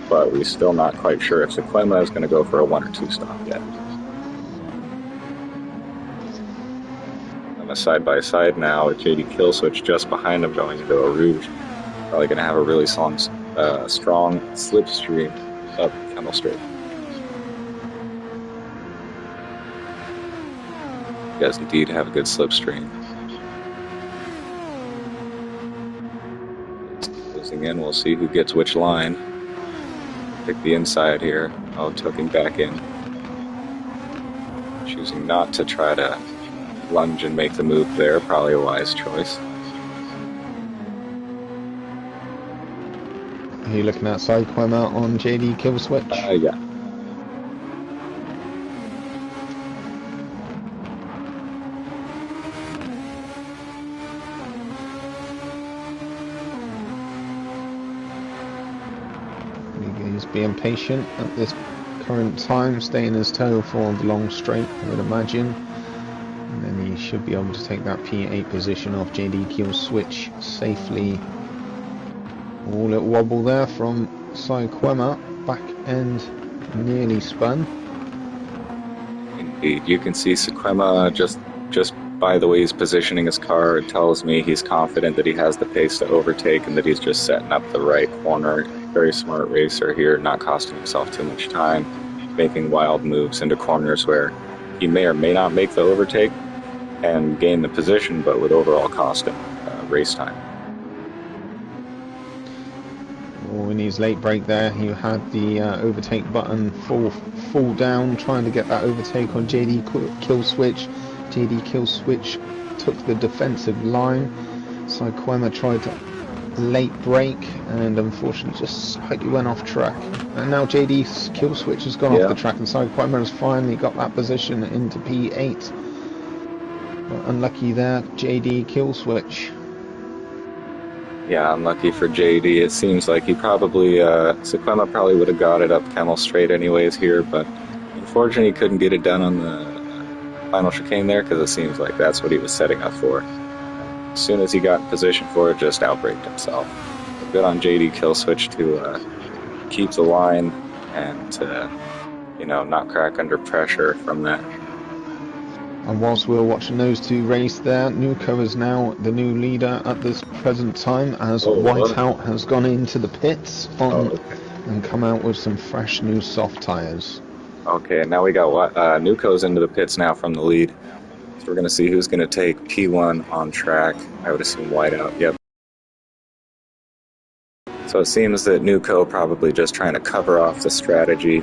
but we're still not quite sure if Sequema is going to go for a 1 or 2 stop yet. On the side-by-side now with JD Killswitch just behind him going into a Rouge. Probably going to have a really strong slipstream up Kemmel Straight. He does indeed have a good slipstream. Closing in, we'll see who gets which line. Pick the inside here. Oh, took him back in. Choosing not to try to lunge and make the move there. Probably a wise choice. Are you looking outside Quema on JD Killswitch? Yeah. He's being patient at this current time, staying his toe for the long straight, I would imagine. And then he should be able to take that P8 position off JD Killswitch safely. All little wobble there from Saquema, back end nearly spun. Indeed, you can see Sequema just by the way he's positioning his car, it tells me he's confident that he has the pace to overtake and that he's just setting up the right corner. Very smart racer here, not costing himself too much time, making wild moves into corners where he may or may not make the overtake and gain the position, but would overall cost him race time. In his late break there, he had the overtake button full down, trying to get that overtake on JD Killswitch. JD Killswitch took the defensive line. Saquema tried to late break and unfortunately just slightly went off track. And now JD's kill switch has gone off the track and Saquema has finally got that position into P8. But unlucky there, JD kill switch. Yeah, unlucky for JD. It seems like he probably, Sequema probably would have got it up Camel Straight anyways here, but unfortunately he couldn't get it done on the final chicane there because it seems like that's what he was setting up for. As soon as he got in position for it, just outbraked himself. Good on JD kill switch to keep the line and to, not crack under pressure from that. And whilst we were watching those two race there, Nuko is now the new leader at this present time as Whiteout has gone into the pits and come out with some fresh new soft tyres. Okay, and now we got Nuko's into the pits now from the lead. So we're going to see who's going to take P1 on track. I would assume Whiteout, yep. So it seems that Nuko probably just trying to cover off the strategy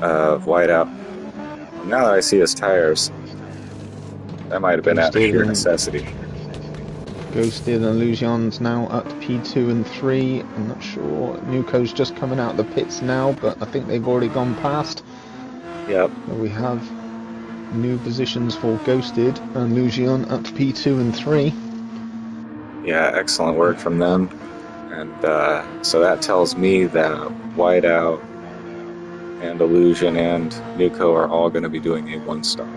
of Whiteout. Now that I see his tires, that might have been out of sheer necessity. Ghosted and Lujan's now up to P2 and 3. I'm not sure. Nuko's just coming out of the pits now, but I think they've already gone past. Yep. So we have new positions for Ghosted and Lujan up to P2 and 3. Yeah, excellent work from them. And so that tells me that Whiteout and Illusion and Nuko are all going to be doing a one-stop.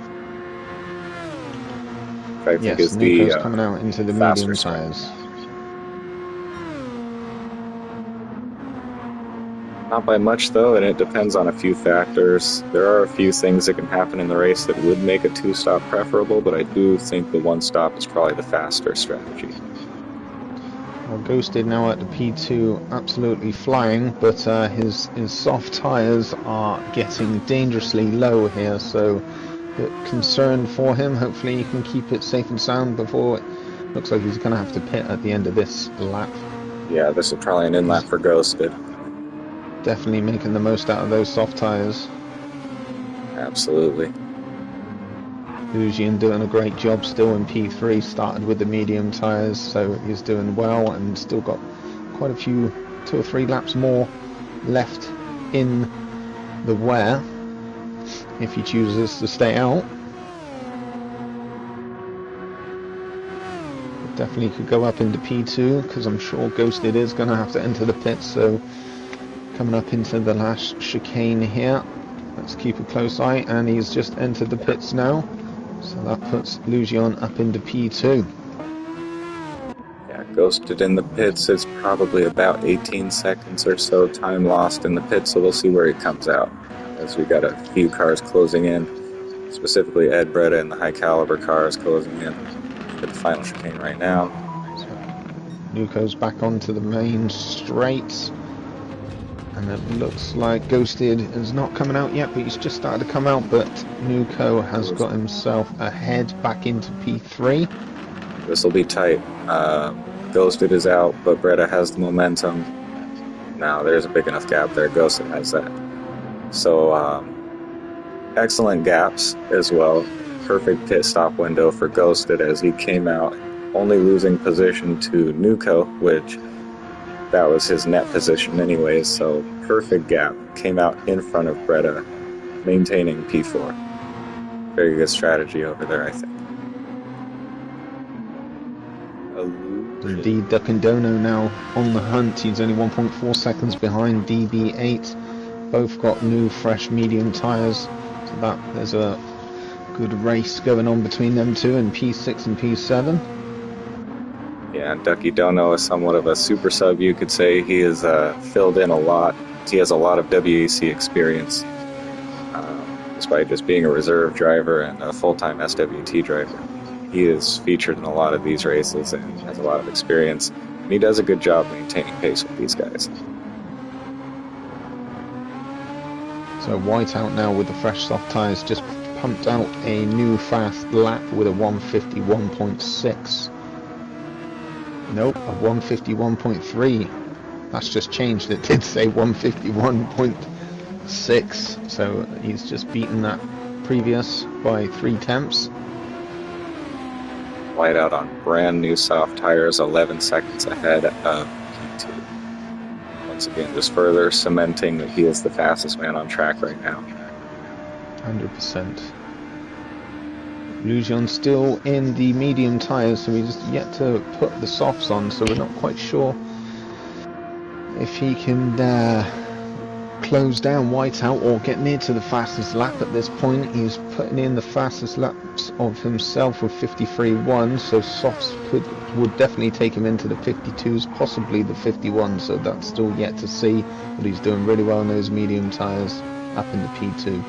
I think yes, is Nuko's coming out into the medium tyres. Not by much though, and it depends on a few factors. There are a few things that can happen in the race that would make a two-stop preferable, but I do think the one-stop is probably the faster strategy. Well, Ghosted now at the P2, absolutely flying, but his soft tyres are getting dangerously low here, so a bit concerned for him. Hopefully he can keep it safe and sound before it looks like he's going to have to pit at the end of this lap. Yeah, this is probably an in-lap for Ghosted. Definitely making the most out of those soft tyres. Absolutely. Lujan doing a great job still in P3, started with the medium tyres, so he's doing well and still got quite a few, 2 or 3 laps more left in the wear if he chooses to stay out. Definitely could go up into P2 because I'm sure Ghosted is going to have to enter the pits, so coming up into the last chicane here, let's keep a close eye, and he's just entered the pits now, so that puts Lujan up into P2. Yeah, Ghosted in the pits is probably about 18 seconds or so time lost in the pits, so we'll see where he comes out as we got a few cars closing in, specifically Ed Breda and the high caliber cars closing in for the final chicane right now. So Nuko's back onto the main straight. And it looks like Ghosted is not coming out yet, but he's just started to come out, but Nuko has got himself ahead back into P3. This will be tight. Ghosted is out, but Breda has the momentum. Now there's a big enough gap there. Ghosted has that. So excellent gaps as well. Perfect pit stop window for Ghosted as he came out, only losing position to Nuko, which that was his net position anyways, so perfect gap. Came out in front of Breda, maintaining P4. Very good strategy over there, I think. Indeed, Duck and Dono now on the hunt. He's only 1.4 seconds behind DB8. Both got new, fresh, medium tyres, so there's a good race going on between them two in P6 and P7. Yeah, Ducky Dono is somewhat of a super sub, you could say. He is filled in a lot. He has a lot of WEC experience, despite just being a reserve driver and a full-time SWT driver. He is featured in a lot of these races and has a lot of experience. And he does a good job maintaining pace with these guys. So Whiteout now with the fresh soft tyres just pumped out a new fast lap with a 151.6. Nope, a 151.3. That's just changed. It did say 151.6. So he's just beaten that previous by 3 tenths. Whiteout on brand new soft tires, 11 seconds ahead of P2. Once again, just further cementing that he is the fastest man on track right now. 100%. Lujan still in the medium tyres, so he's yet to put the softs on, so we're not quite sure if he can close down Whiteout or get near to the fastest lap at this point. He's putting in the fastest laps of himself with 53.1, so softs would definitely take him into the 52s, possibly the 51, so that's still yet to see, but he's doing really well in those medium tyres up in the P2.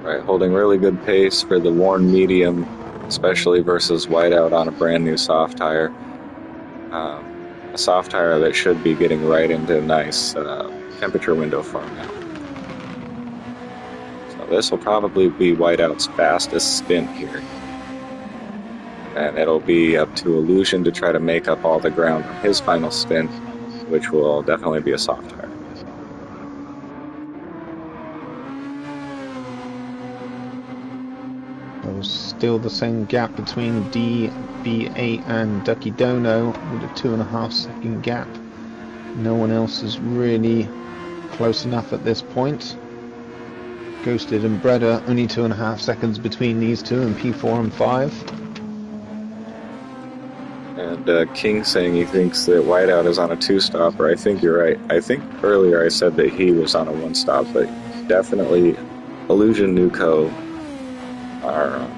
Right, holding really good pace for the worn medium, especially versus Whiteout on a brand new soft tire. A soft tire that should be getting right into a nice temperature window for him now. So this will probably be Whiteout's fastest stint here. And it'll be up to Illusion to try to make up all the ground on his final stint, which will definitely be a soft tire. Still the same gap between DB8 and Ducky Dono with a 2.5 second gap. No one else is really close enough at this point. Ghosted and Breda, only 2.5 seconds between these two in P4 and 5. And King saying he thinks that Whiteout is on a 2-stopper. I think you're right. I think earlier I said that he was on a 1-stop, but definitely Illusion Nuco are on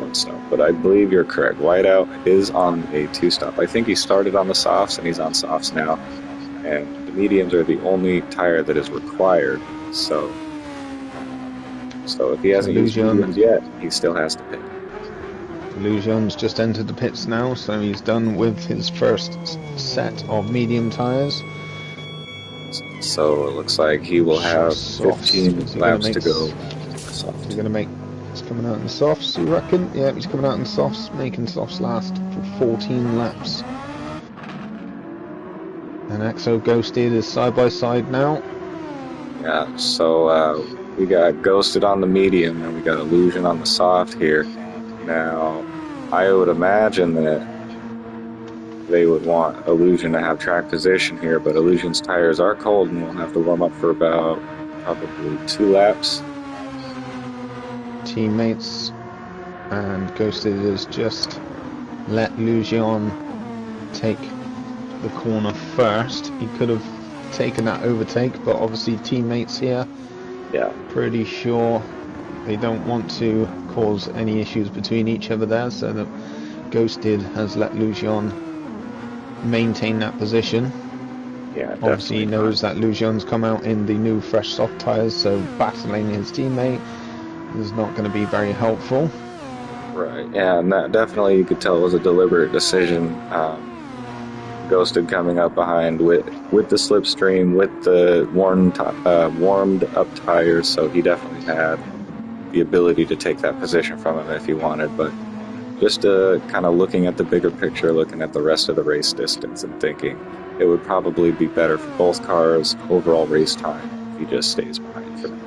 1-stop. But I believe you're correct. Whiteout is on a 2-stop. I think he started on the softs and he's on softs now. And the mediums are the only tire that is required. So if he hasn't used mediums yet, he still has to pit. Lujan's just entered the pits now, so he's done with his first set of medium tyres. So it looks like he will have 15 laps to go. He's coming out in the softs, you reckon? Yeah, he's coming out in the softs, making softs last for 14 laps. And Exo Ghosted is side by side now. Yeah, so we got Ghosted on the medium and we got Illusion on the soft here. Now, I would imagine that they would want Illusion to have track position here, but Illusion's tires are cold and we'll have to warm up for about probably 2 laps. Teammates and Ghosted has just let Lujan take the corner first. He could have taken that overtake, but obviously teammates here, pretty sure they don't want to cause any issues between each other there, so that Ghosted has let Lujan maintain that position. Yeah, obviously he knows that Lujan's come out in the new fresh soft tires, so battling his teammate is not going to be very helpful. Right, yeah, and that definitely you could tell was a deliberate decision. Ghosted coming up behind with the slipstream, with the warmed up tires, so he definitely had the ability to take that position from him if he wanted, but just kind of looking at the bigger picture, looking at the rest of the race distance and thinking it would probably be better for both cars overall race time if he just stays behind for now.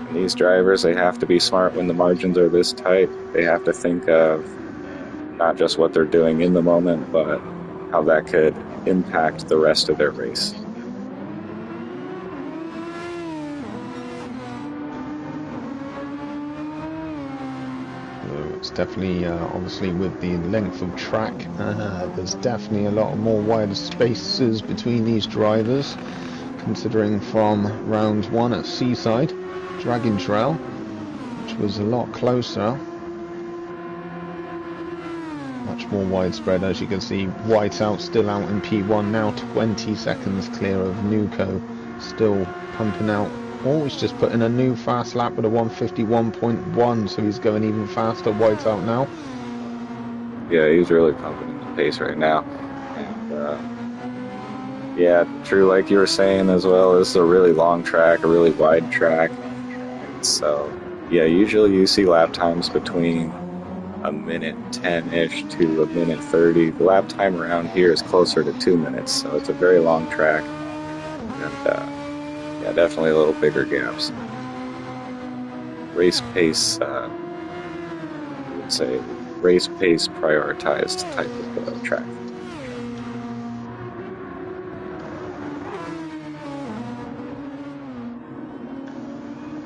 And these drivers, they have to be smart when the margins are this tight. They have to think of not just what they're doing in the moment, but how that could impact the rest of their race. It's definitely, obviously with the length of track, there's definitely a lot more wider spaces between these drivers, considering from round 1 at Seaside, Dragon Trail, which was a lot closer. Much more widespread, as you can see. Whiteout still out in P1 now, 20 seconds clear of Nuco, still pumping out. Oh, he's just put in a new fast lap with a 151.1, so he's going even faster. Whiteout now. Yeah, he's really pumping the pace right now. And, yeah, true, like you were saying as well, this is a really long track, a really wide track. And so, yeah, usually you see lap times between a minute 10-ish to a minute 30. The lap time around here is closer to 2 minutes, so it's a very long track. And Yeah, definitely a little bigger gaps. Race pace, I would say race pace prioritized type of track.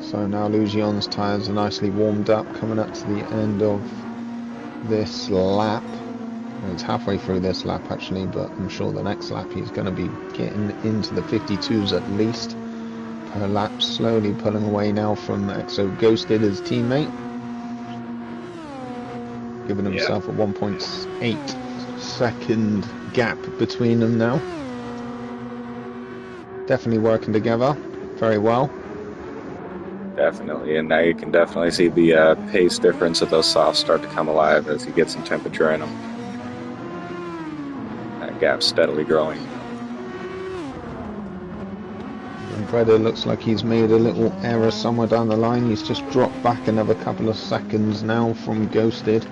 So now Lugion's tyres are nicely warmed up, coming up to the end of this lap. Well, it's halfway through this lap actually, but I'm sure the next lap he's going to be getting into the 52s at least per lap, slowly pulling away now from Exo Ghosted, his teammate, giving himself a 1.8 second gap between them now. Definitely working together very well. Definitely, and now you can definitely see the pace difference of those softs start to come alive as you get some temperature in them. That gap's steadily growing. And Breda looks like he's made a little error somewhere down the line. He's just dropped back another couple of seconds now from Ghosted.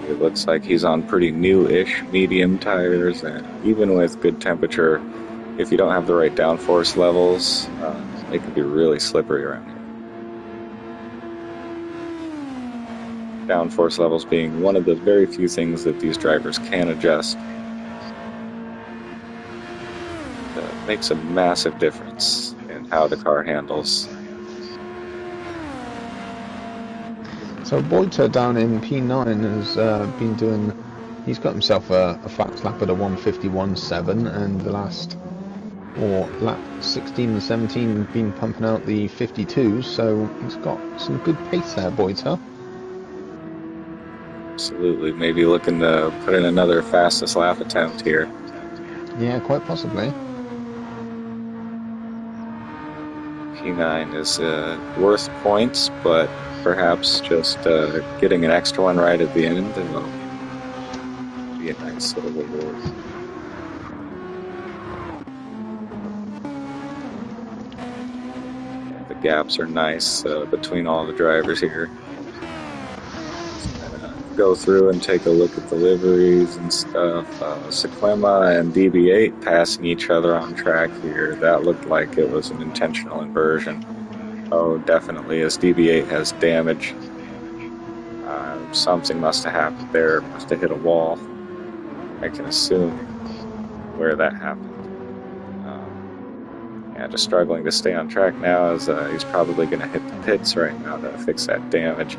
It looks like he's on pretty new-ish medium tires, and even with good temperature, if you don't have the right downforce levels, they can be really slippery around here. Downforce levels being one of the very few things that these drivers can adjust. It makes a massive difference in how the car handles. So Boita down in P9 has been doing, he's got himself a fast lap at a 151.7, and the last, or lap 16 and 17, been pumping out the 52s, so he's got some good pace there, Boita. Absolutely, maybe looking to put in another fastest lap attempt here. Yeah, quite possibly. P9 is worth points, but perhaps just getting an extra one right at the end will be a nice little reward. Yeah, the gaps are nice between all the drivers here. Go through and take a look at the liveries and stuff. Sequema and DB8 passing each other on track here. That looked like it was an intentional inversion. Oh, definitely, as DB8 has damage. Something must have happened there. Must have hit a wall. I can assume where that happened. Yeah, just struggling to stay on track now, as he's probably going to hit the pits right now to fix that damage.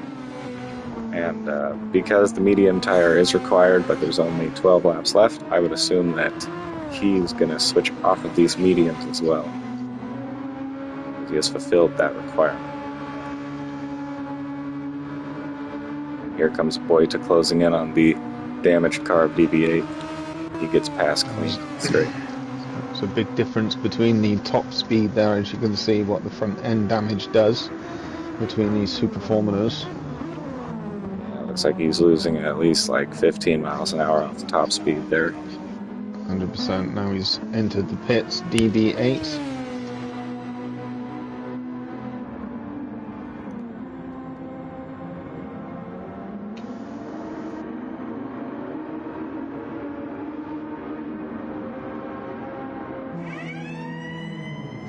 And because the medium tire is required, but there's only 12 laps left, I would assume that he's going to switch off of these mediums as well. He has fulfilled that requirement. Here comes Boita closing in on the damaged car of DB8. He gets past clean straight. There's a big difference between the top speed there, as you can see what the front end damage does between these super formulas. Looks like he's losing at least like 15 miles an hour off the top speed there. 100%. Now he's entered the pits, DB8.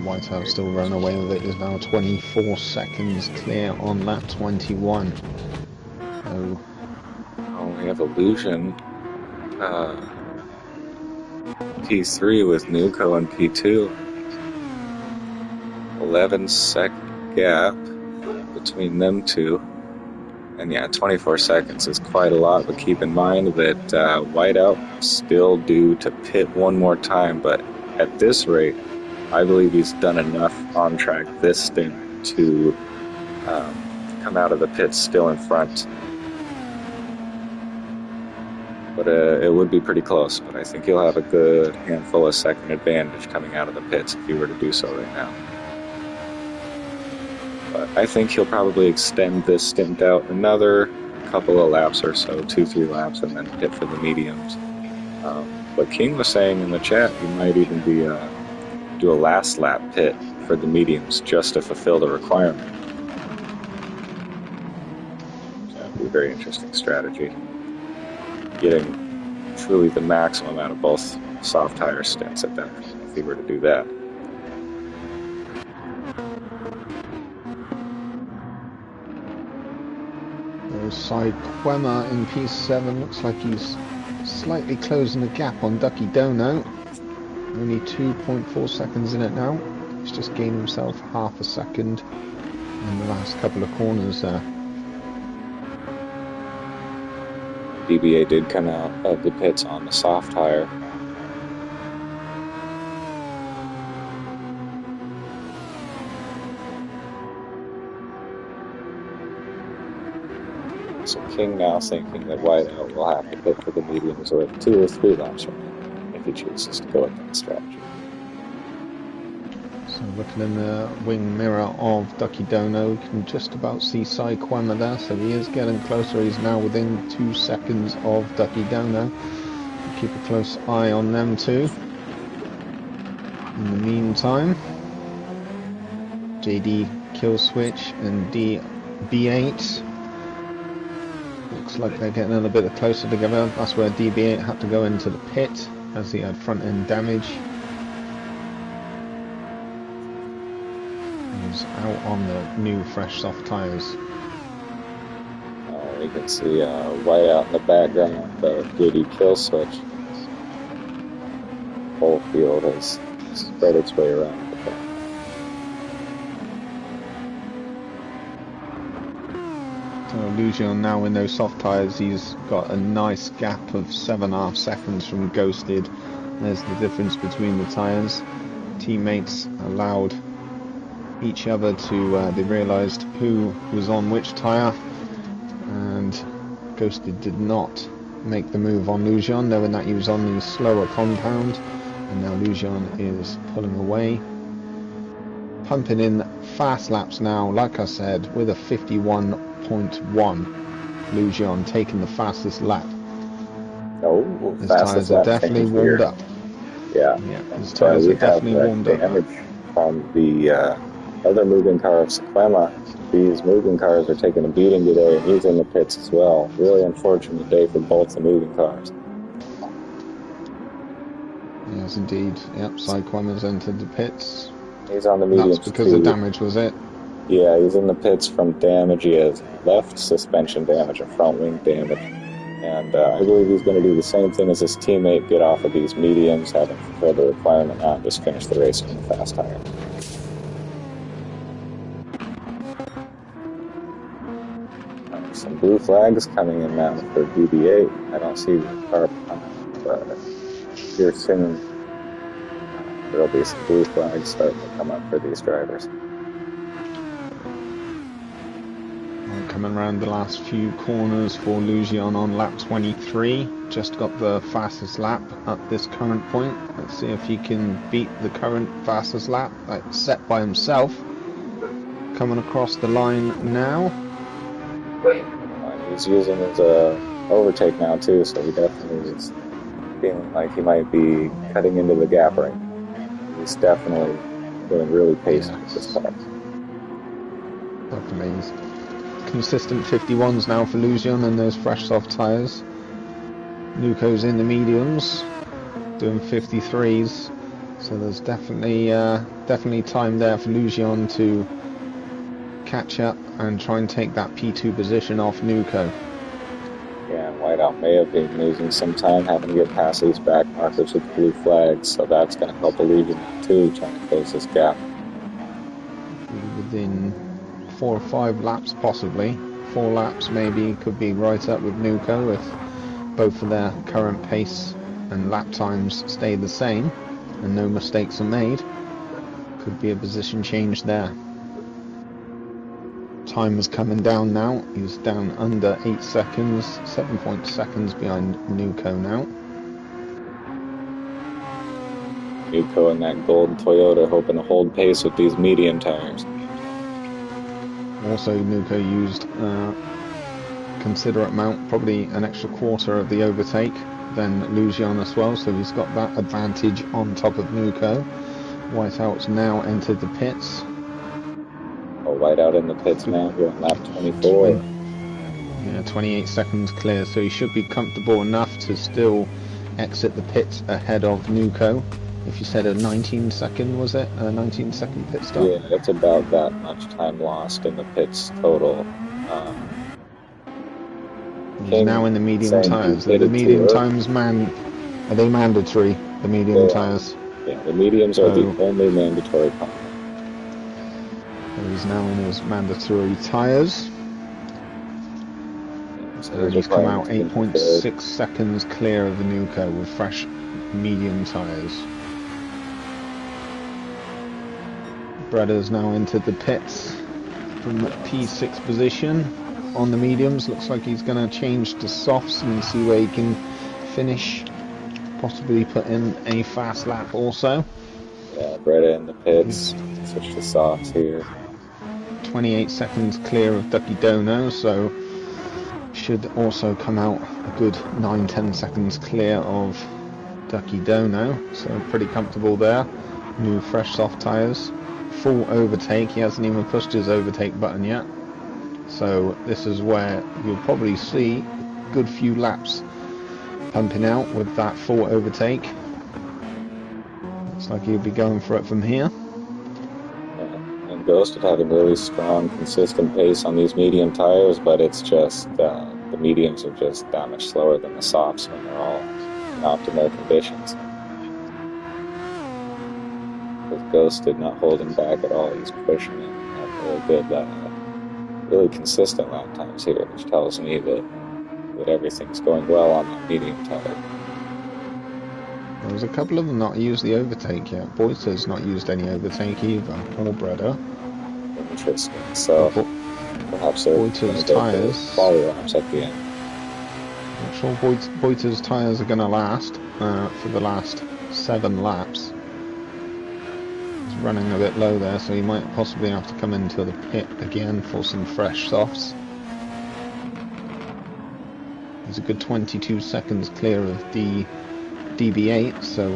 Whitehouse still running away with it, is now 24 seconds clear on lap 21. Oh, we have Illusion. P3 with Nuco and P2. 11-second gap between them two. And yeah, 24 seconds is quite a lot, but keep in mind that Whiteout still due to pit one more time, but at this rate, I believe he's done enough on track this stint to come out of the pits still in front. But it would be pretty close, but I think he'll have a good handful of second advantage coming out of the pits if he were to do so right now. But I think he'll probably extend this stint out another couple of laps or so, 2-3 laps, and then pit for the mediums. But King was saying in the chat he might even be do a last lap pit for the mediums just to fulfill the requirement. So that'd be a very interesting strategy. Getting truly the maximum out of both soft tire stints at that point. if he were to do that. Quema in P7 looks like he's slightly closing the gap on Ducky Dono. Only 2.4 seconds in it now. He's just gained himself half a second in the last couple of corners there. DBA did come out of the pits on the soft tire. So King now thinking that Whiteout will have to pit for the mediums or 2 or 3 laps from him if he chooses to go with that strategy. So looking in the wing mirror of Ducky Dono, you can just about see Sai Kwama there, so he is getting closer. He's now within 2 seconds of Ducky Dono. Keep a close eye on them too. In the meantime, JD Killswitch and DB8 looks like they're getting a little bit closer together. That's where DB8 had to go into the pit as he had front end damage. He's out on the new fresh soft tyres. You can see Whiteout in the background, JD Killswitch. The whole field has spread its way around the back. So Lujan now in those soft tyres, he's got a nice gap of 7.5 seconds from Ghosted. There's the difference between the tyres. Teammates allowed each other to, they realised who was on which tyre, and Ghosted did not make the move on Lujan, knowing that he was on the slower compound, and now Lujan is pulling away. Pumping in fast laps now, like I said, with a 51.1. Lujan taking the fastest lap. Oh, his tyres are definitely warmed up. Yeah, his tyres are definitely warmed up. Damage from the other moving car of Sequema. These moving cars are taking a beating today, and he's in the pits as well. Really unfortunate day for both the moving cars. Yes, indeed. Yep, Sequema's entered the pits. He's on the mediums. That's because of damage, was it? Yeah, he's in the pits from damage. He has left suspension damage and front wing damage. And I believe he's going to do the same thing as his teammate, get off of these mediums, having fulfilled the requirement now, just finish the race on the fast tire. Some blue flags coming in now for DB8. I don't see the car behind, but here soon there'll be some blue flags starting to come up for these drivers. Coming around the last few corners for Lujan on lap 23. Just got the fastest lap at this current point. Let's see if he can beat the current fastest lap that's set by himself. Coming across the line now. He's using his overtake now too, so he definitely is feeling like he might be cutting into the gap right now. He's definitely feeling really paced with this car. Definitely. Consistent 51s now for Lujan and those fresh soft tyres. Nuko's in the mediums, doing 53s. So there's definitely time there for Lujan to catch up and try and take that P2 position off Nuko. Yeah, Whiteout may have been losing some time having to get past these back markers with blue flags, so that's going to help Lujan too, trying to close this gap. Within 4 or 5 laps possibly. 4 laps maybe, could be right up with Nuko if both of their current pace and lap times stay the same and no mistakes are made. Could be a position change there. Time is coming down now. He's down under 8 seconds, 7 seconds behind Nuko now. Nuko in that gold Toyota hoping to hold pace with these medium tires. Also, Nuko used a considerate amount, probably an extra quarter of the overtake than Lujan as well, so he's got that advantage on top of Nuko. Whiteout's now entered the pits. Whiteout in the pits now, going lap 24. Yeah, 28 seconds clear, so he should be comfortable enough to still exit the pits ahead of Nuko. If you said a 19-second, was it? A 19-second pit stop? Yeah, it's about that much time lost in the pits total. He's King now in the medium saying he tyres. Are the pitted too medium early. tyres, are they mandatory, the medium They are. tyres? Yeah, the mediums are the So only mandatory content. he's now in his mandatory tyres. Yeah, so And his he's come out requirements being fulfilled. 8.6 seconds clear of the Nuka with fresh medium tyres. Bredda's now entered the pits from P6 position on the mediums. Looks like he's going to change to softs and see where he can finish. Possibly put in a fast lap also. Yeah, Breda in the pits. He's Switch to softs here. 28 seconds clear of Ducky Dono, so should also come out a good 9-10 seconds clear of Ducky Dono, so pretty comfortable there. New fresh soft tyres, full overtake. He hasn't even pushed his overtake button yet, so this is where you'll probably see a good few laps pumping out with that full overtake. Looks like he'll be going for it from here. And Ghosted having really strong, consistent pace on these medium tires, but it's just the mediums are just that much slower than the softs when they're all in optimal conditions. With Ghosted not holding back at all, he's pushing it at really good, really consistent lap times here, which tells me that everything's going well on that medium tire. There's a couple of them not used the overtake yet. Boyta's not used any overtake either, or Breda. Interesting. So perhaps they're Boyta's go tyres. quality laps at the end. Not sure Boyta's tyres are going to last for the last 7 laps. He's running a bit low there, so he might possibly have to come into the pit again for some fresh softs. He's a good 22 seconds clear of DB8, so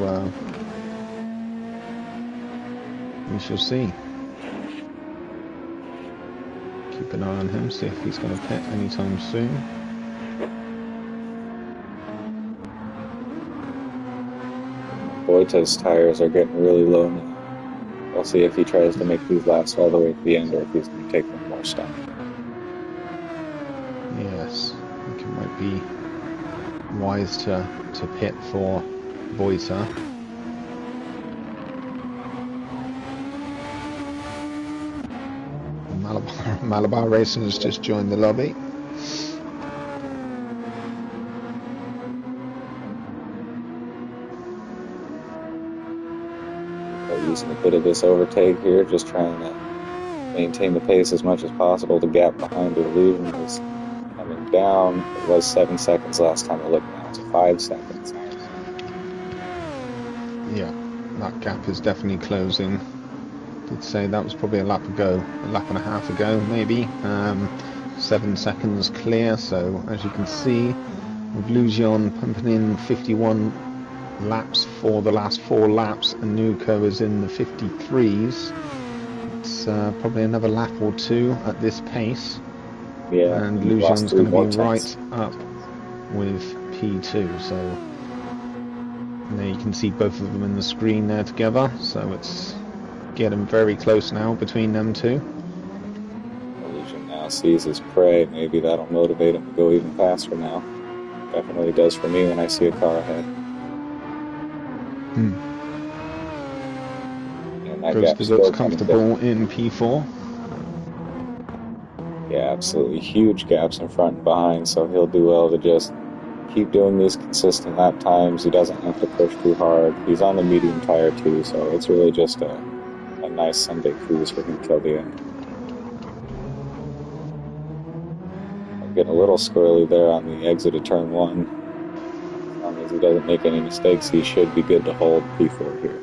we shall see. Keep an eye on him, see if he's going to pit anytime soon. Boyta's tires are getting really low now. We'll see if he tries to make these last all the way to the end or if he's going to take one more stop. Yes, I think it might be wise to pit for Boyta. Malabar Racing has just joined the lobby. They're using a bit of this overtake here, just trying to maintain the pace as much as possible. The gap behind the Illusion is coming down. It was 7 seconds last time I looked, now it's 5 seconds. Yeah, that gap is definitely closing. Did say that was probably a lap and a half ago maybe. 7 seconds clear, so as you can see, with Luzion pumping in 51 laps for the last 4 laps, and Nuko is in the 53s. It's probably another lap or 2 at this pace. Yeah, and Luzion's going to be right up with P2, so there you can see both of them in the screen there together, so it's getting very close now between them two. Illusion now sees his prey. Maybe that'll motivate him to go even faster now. Definitely does for me when I see a car ahead. And that gap looks comfortable in P4. Yeah, absolutely huge gaps in front and behind, so he'll do well to just keep doing these consistent lap times. He doesn't have to push too hard. He's on the medium tire too, so it's really just a nice Sunday cruise for him till the end. I'm getting a little squirrely there on the exit of turn 1. As long as he doesn't make any mistakes, he should be good to hold P4 here.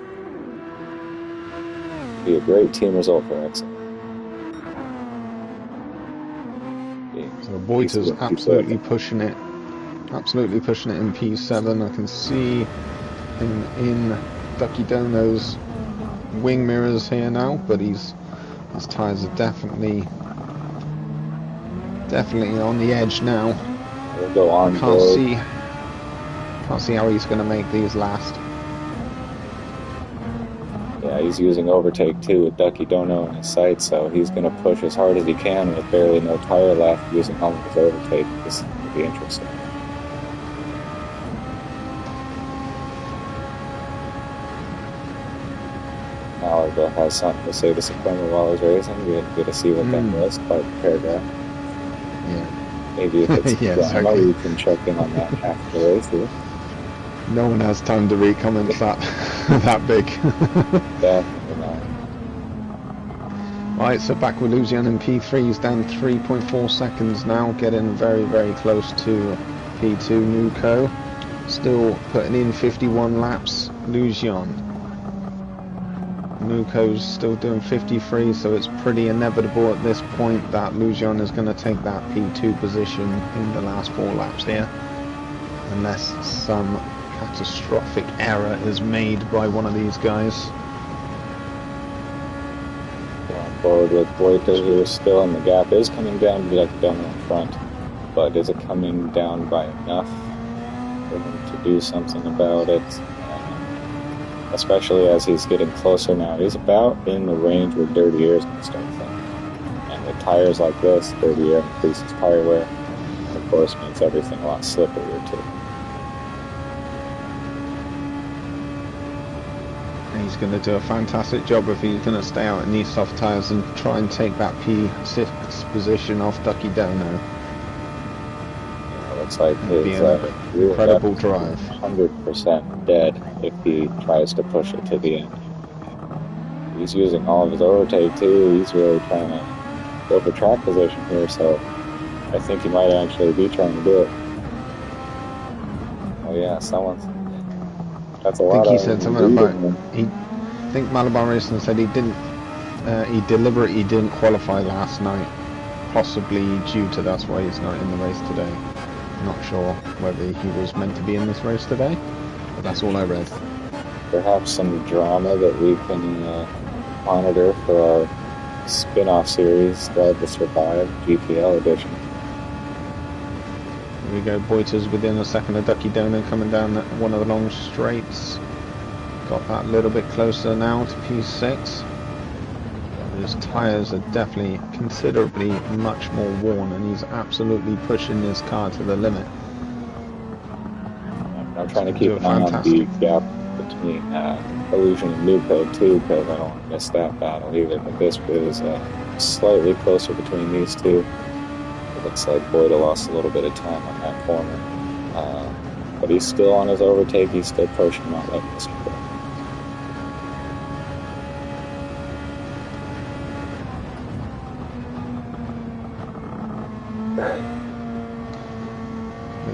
Be a great team result for Exit. So Boyta's absolutely pushing it in P7. I can see him in Ducky Dono's wing mirrors here now, but his tyres are definitely on the edge now. We'll go on. Can't see how he's going to make these last. he's using overtake too with Ducky Dono in his sights, so he's going to push as hard as he can with barely no tire left, using all of his overtake. This is going to be interesting. Malaga has something to say to Sequema while he's racing. We get to see what that was. Quite the paragraph. Yeah. Maybe if it's drama, we can check in on that after the race here. No one has time to read comments that big. Definitely not. Right, so back with Lucian in P3, he's down 3.4 seconds now, getting very, very close to P2 Nuco. Still putting in 51 laps, Lucian. Nuco's still doing 53, so it's pretty inevitable at this point that Lucian is going to take that P2 position in the last 4 laps here. Unless some catastrophic error is made by one of these guys. Going forward with Boita, who is still in the gap, is coming down to Ducky Dono in front, but is it coming down by enough for him to do something about it? Especially as he's getting closer now. He's about in the range where dirty air is going to start from. And with tires like this, dirty air increases tire wear, and of course makes everything a lot slipperier too. He's going to do a fantastic job if he's going to stay out in these soft tyres and try and take that P6 position off Ducky Dono. Yeah, looks like his incredible drive. 100% dead if he tries to push it to the end. He's using all of his overtake too. He's really trying to go for track position here, so I think he might actually be trying to do it. Oh yeah, that's a lot. I think he said something about I think Malabar Racing said he deliberately didn't qualify last night, possibly due to that's why he's not in the race today. Not sure whether he was meant to be in this race today, but that's all I read. Perhaps some drama that we can monitor for our spin-off series, Drive to Survive GPL edition. Here we go, Boita's within a second of Ducky Dono coming down one of the long straights. Got that a little bit closer now to P6. His tyres are definitely considerably much more worn, and he's absolutely pushing his car to the limit. I'm trying to keep an eye on the gap between Illusion and Nuco too, because I don't want to miss that battle either. But this is slightly closer between these two. It looks like Boita lost a little bit of time on that corner, but he's still on his overtake. He's still pushing, not letting this go.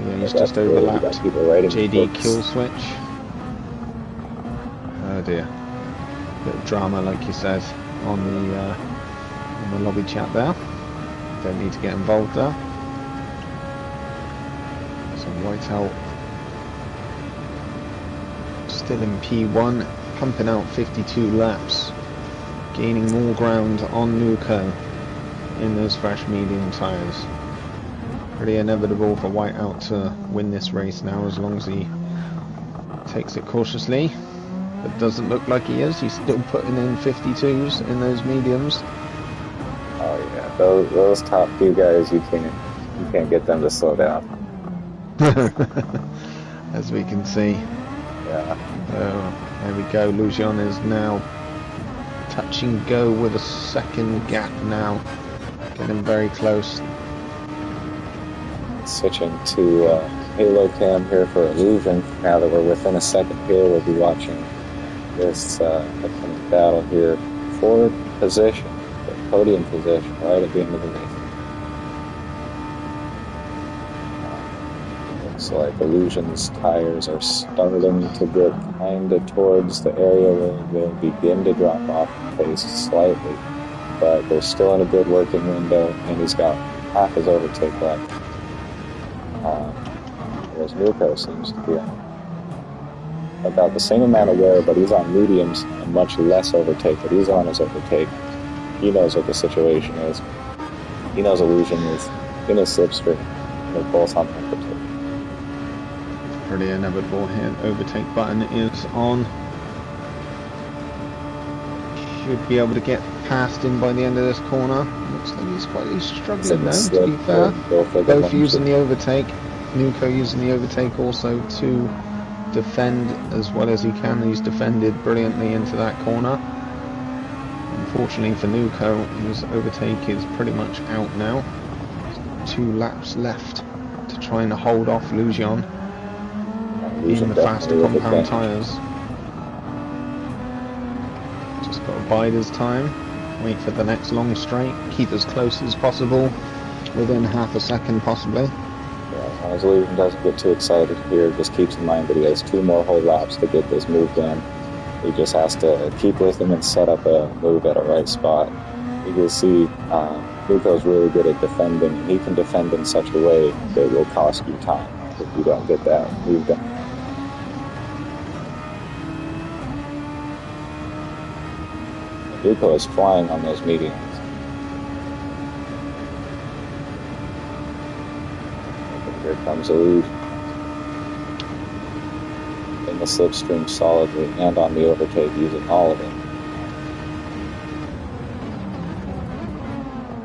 Yeah, he's just overlapped JD kill switch. Oh dear. Bit of drama, like you said, on the lobby chat there. Don't need to get involved there. So Whiteout still in P1, pumping out 52 laps, gaining more ground on Nuco in those fresh medium tyres. Pretty inevitable for Whiteout to win this race now, as long as he takes it cautiously. But doesn't look like he is. He's still putting in 52s in those mediums. Oh yeah, those top two guys, you can't get them to slow down. As we can see. Yeah. There we go. Lucian is now touch and go with a second gap now, getting very close. Switching to Halo Cam here for Illusion. Now that we're within a second here, we'll be watching this upcoming battle here for position, for podium position, right at the end of the race. Looks like Illusion's tires are starting to get kind of towards the area where they'll begin to drop off the pace slightly, but they're still in a good working window, and he's got half his overtake left. Whereas Nuco seems to be on about the same amount of wear, but he's on mediums and much less overtake, but he's on his overtake. He knows what the situation is. He knows Illusion is in his slipstream. They're both on overtake. Pretty inevitable here. Overtake button is on. Should be able to get past him by the end of this corner. Looks like he's He's in struggling the though, to slip. be fair. Both of Both them. using the overtake. Nuko using the overtake also to defend as well as he can. He's defended brilliantly into that corner. Unfortunately for Nuko, his overtake is pretty much out now. There's 2 laps left to try and hold off Lujan in the faster compound tyres. Just got to bide his time, wait for the next long straight, keep as close as possible, within half a second possibly. Yeah, as long as Lujan doesn't get too excited here, just keeps in mind that he has 2 more whole laps to get this move done. He just has to keep with him and set up a move at a right spot. You can see Nuko's really good at defending, and he can defend in such a way that will cost you time if you don't get that move done. Nuko is flying on those mediums. Here comes Elude. In the slipstream solidly and on the overtake using all of it.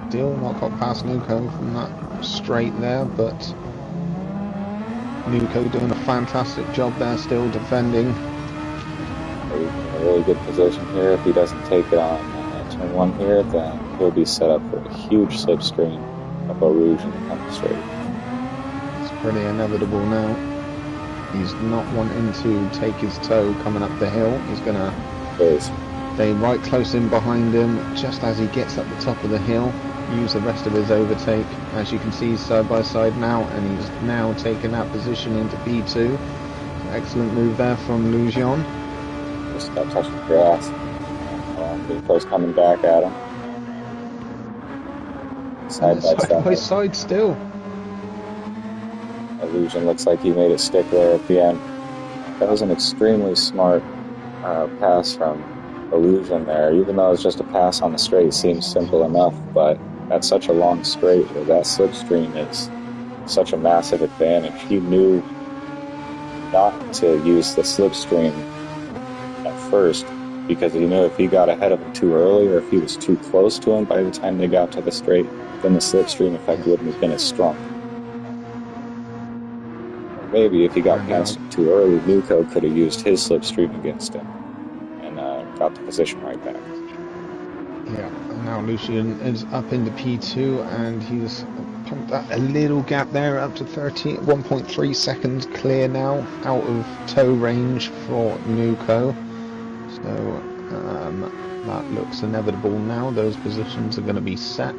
Still not got past Nuko from that straight there, but Nuko doing a fantastic job there, still defending. He's in a really good position here. If he doesn't take it on turn 1 here, then he'll be set up for a huge slipstream of Eau Rouge in the coming straight. It's pretty inevitable now. He's not wanting to take his toe coming up the hill. He's going to stay right close in behind him just as he gets up the top of the hill. Use the rest of his overtake. As you can see, he's side by side now, and he's now taken that position into P2. Excellent move there from Lujan. Just got touched the grass. Pretty close coming back at him. Side by side still. Illusion looks like he made it stick there at the end. That was an extremely smart pass from Illusion there. Even though it was just a pass on the straight, seems simple enough, but that's such a long straight where that slipstream is such a massive advantage. He knew not to use the slipstream at first because he knew if he got ahead of him too early or if he was too close to him by the time they got to the straight, then the slipstream effect wouldn't have been as strong. Maybe if he got past him too early, Nuko could have used his slipstream against him and got the position right back. Yeah, and now Lucian is up into P2 and he's pumped that a little gap there up to 1.3 seconds clear now, out of toe range for Nuko. So that looks inevitable now. Those positions are going to be set.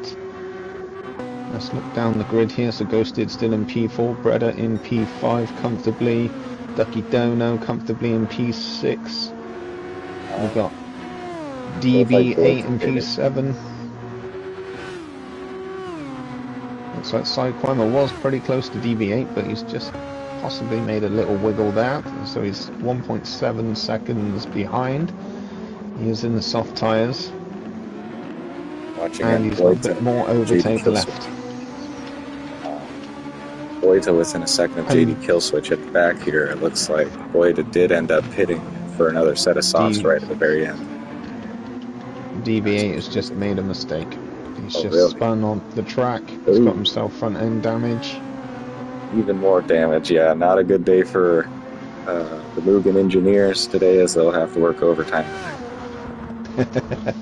Let's look down the grid here. So Ghosted still in P4, Breda in P5 comfortably, Ducky Dono comfortably in P6. We've got DB8 in P7. Looks like Sideclimber was pretty close to DB8, but he's just possibly made a little wiggle there. So he's 1.7 seconds behind. He is in the soft tyres. And he's got a bit more overtake left. Boyta within a second of JD Killswitch at the back here. It looks like Boyta did end up pitting for another set of softs right at the very end. DB8 has just made a mistake. He's just spun on the track. He's got himself front end damage. Even more damage, yeah. Not a good day for the Mugen engineers today, as they'll have to work overtime today.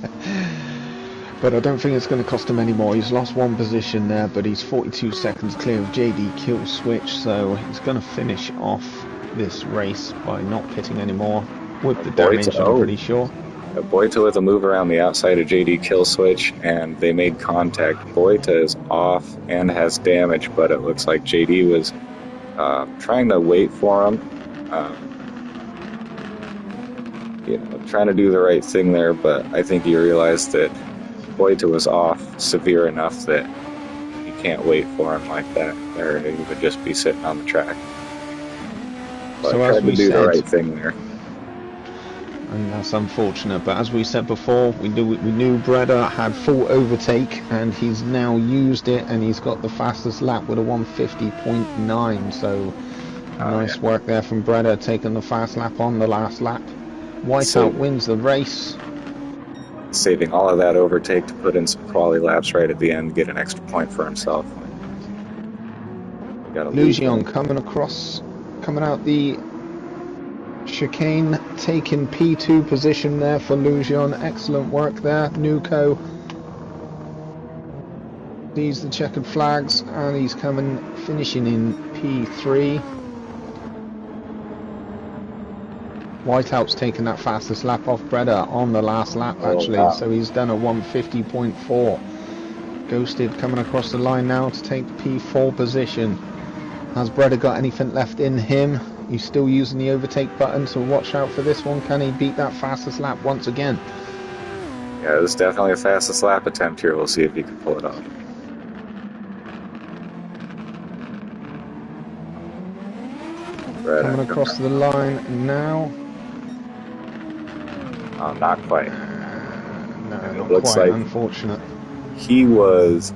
But I don't think it's going to cost him any more. He's lost one position there, but he's 42 seconds clear of JD Killswitch, so he's going to finish off this race by not pitting anymore with the damage, I'm pretty sure. Boyta with a move around the outside of JD Killswitch, and they made contact. Boyta is off and has damage, but it looks like JD was trying to wait for him. Trying to do the right thing there, but I think he realized that Boyta was off severe enough that you can't wait for him like that, or he would just be sitting on the track. But so tried to do the right thing there. And that's unfortunate, but as we said before, we knew Breda had full overtake, and he's now used it, and he's got the fastest lap with a 150.9, so nice work there from Breda, taking the fast lap on the last lap. Whiteout wins the race. saving all of that overtake to put in some quality laps right at the end, get an extra point for himself. We got a Lugion Lugion. coming across, coming out the chicane, taking P2 position there for Lugion. Excellent work there. Nuko sees the checkered flags and he's finishing in P3. Whiteout's taken that fastest lap off Breda on the last lap actually, Wow. so he's done a 150.4. Ghosted coming across the line now to take the P4 position. Has Breda got anything left in him? He's still using the overtake button, so watch out for this one. Can he beat that fastest lap once again? Yeah, this is definitely a fastest lap attempt here. We'll see if he can pull it off. Coming across the line now. Oh, not quite. No, And it not looks quite. like Unfortunate. he was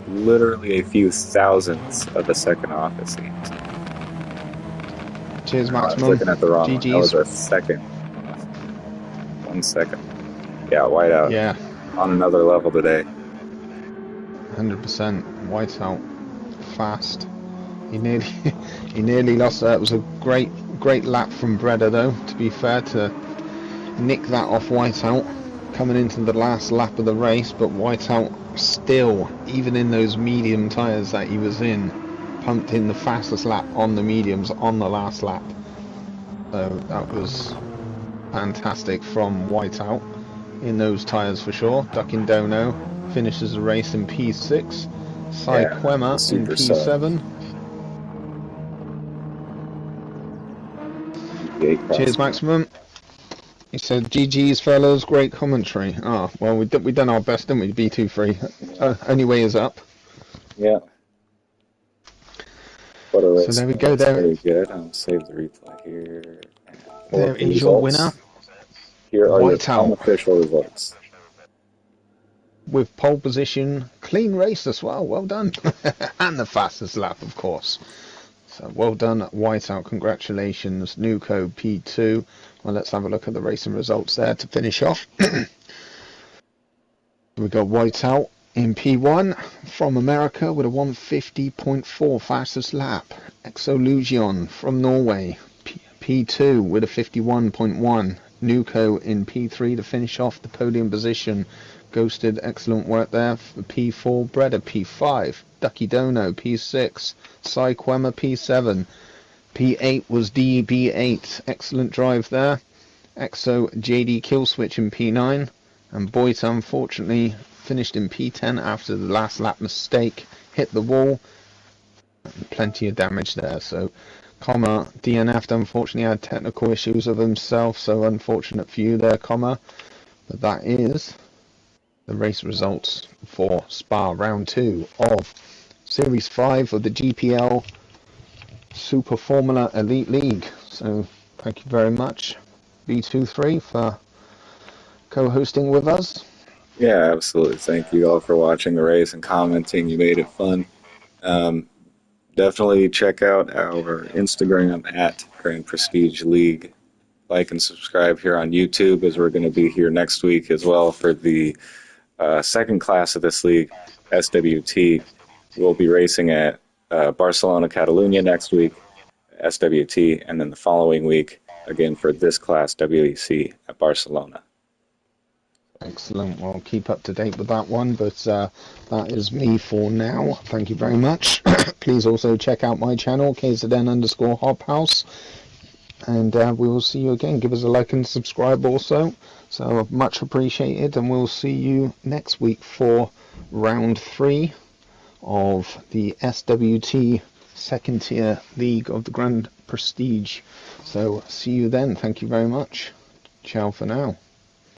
literally a few thousandths of a second off, it seems. Cheers, I was Maximum. looking at the wrong one. That was GG's. a second. 1 second. Yeah, Whiteout. Yeah, On another level today. 100%. Whiteout. Fast. He nearly lost that. It was a great lap from Breda though, to be fair, to nick that off Whiteout coming into the last lap of the race, but Whiteout still, even in those medium tyres that he was in, pumped in the fastest lap on the mediums on the last lap. So that was fantastic from Whiteout in those tyres for sure. Ducking Dono finishes the race in P6. Sai Quema in P7. Cheers, Maximum. He said, GG's fellas, great commentary. Ah, well, we done our best, didn't we? B23. Only way is up. Yeah. What a race. So there we go. There. Very good. I'll save the replay here. There is your winner. Here are your Whiteout. unofficial results. With pole position, clean race as well. Well done. And the fastest lap, of course. So well done, Whiteout. Congratulations. Nuko P2. Well, let's have a look at the racing results there to finish off. We got Whiteout in P1 from America with a 150.4 fastest lap. Exolution from Norway, P2 with a 51.1. Nuko in P3 to finish off the podium position. Ghosted, excellent work there for P4. Breda P5. Ducky Dono P6. Sai Quema P7. P8 was DB8. Excellent drive there. Exo JD Killswitch in P9. And Boita unfortunately finished in P10 after the last lap mistake. Hit the wall. Plenty of damage there. So Comma DNF'd, unfortunately had technical issues of himself. So unfortunate for you there, Comma. But that is the race results for Spa round 2 of Series 5 of the GPL Super Formula Elite League. So thank you very much, B23, for co-hosting with us. Yeah, absolutely. Thank you all for watching the race and commenting. You made it fun. Definitely check out our Instagram at Grand Prestige League. Like and subscribe here on YouTube, as we're going to be here next week as well for the second class of this league, SWT. We'll be racing at Barcelona, Catalunya next week, SWT, and then the following week, again for this class, WEC at Barcelona. Excellent. Well, keep up to date with that one, but that is me for now. Thank you very much. Please also check out my channel, KZN_Hobhouse, and we will see you again. Give us a like and subscribe also. So much appreciated, and we'll see you next week for round 3 of the SWT second tier league of the Grand Prestige. So see you then. Thank you very much. Ciao for now.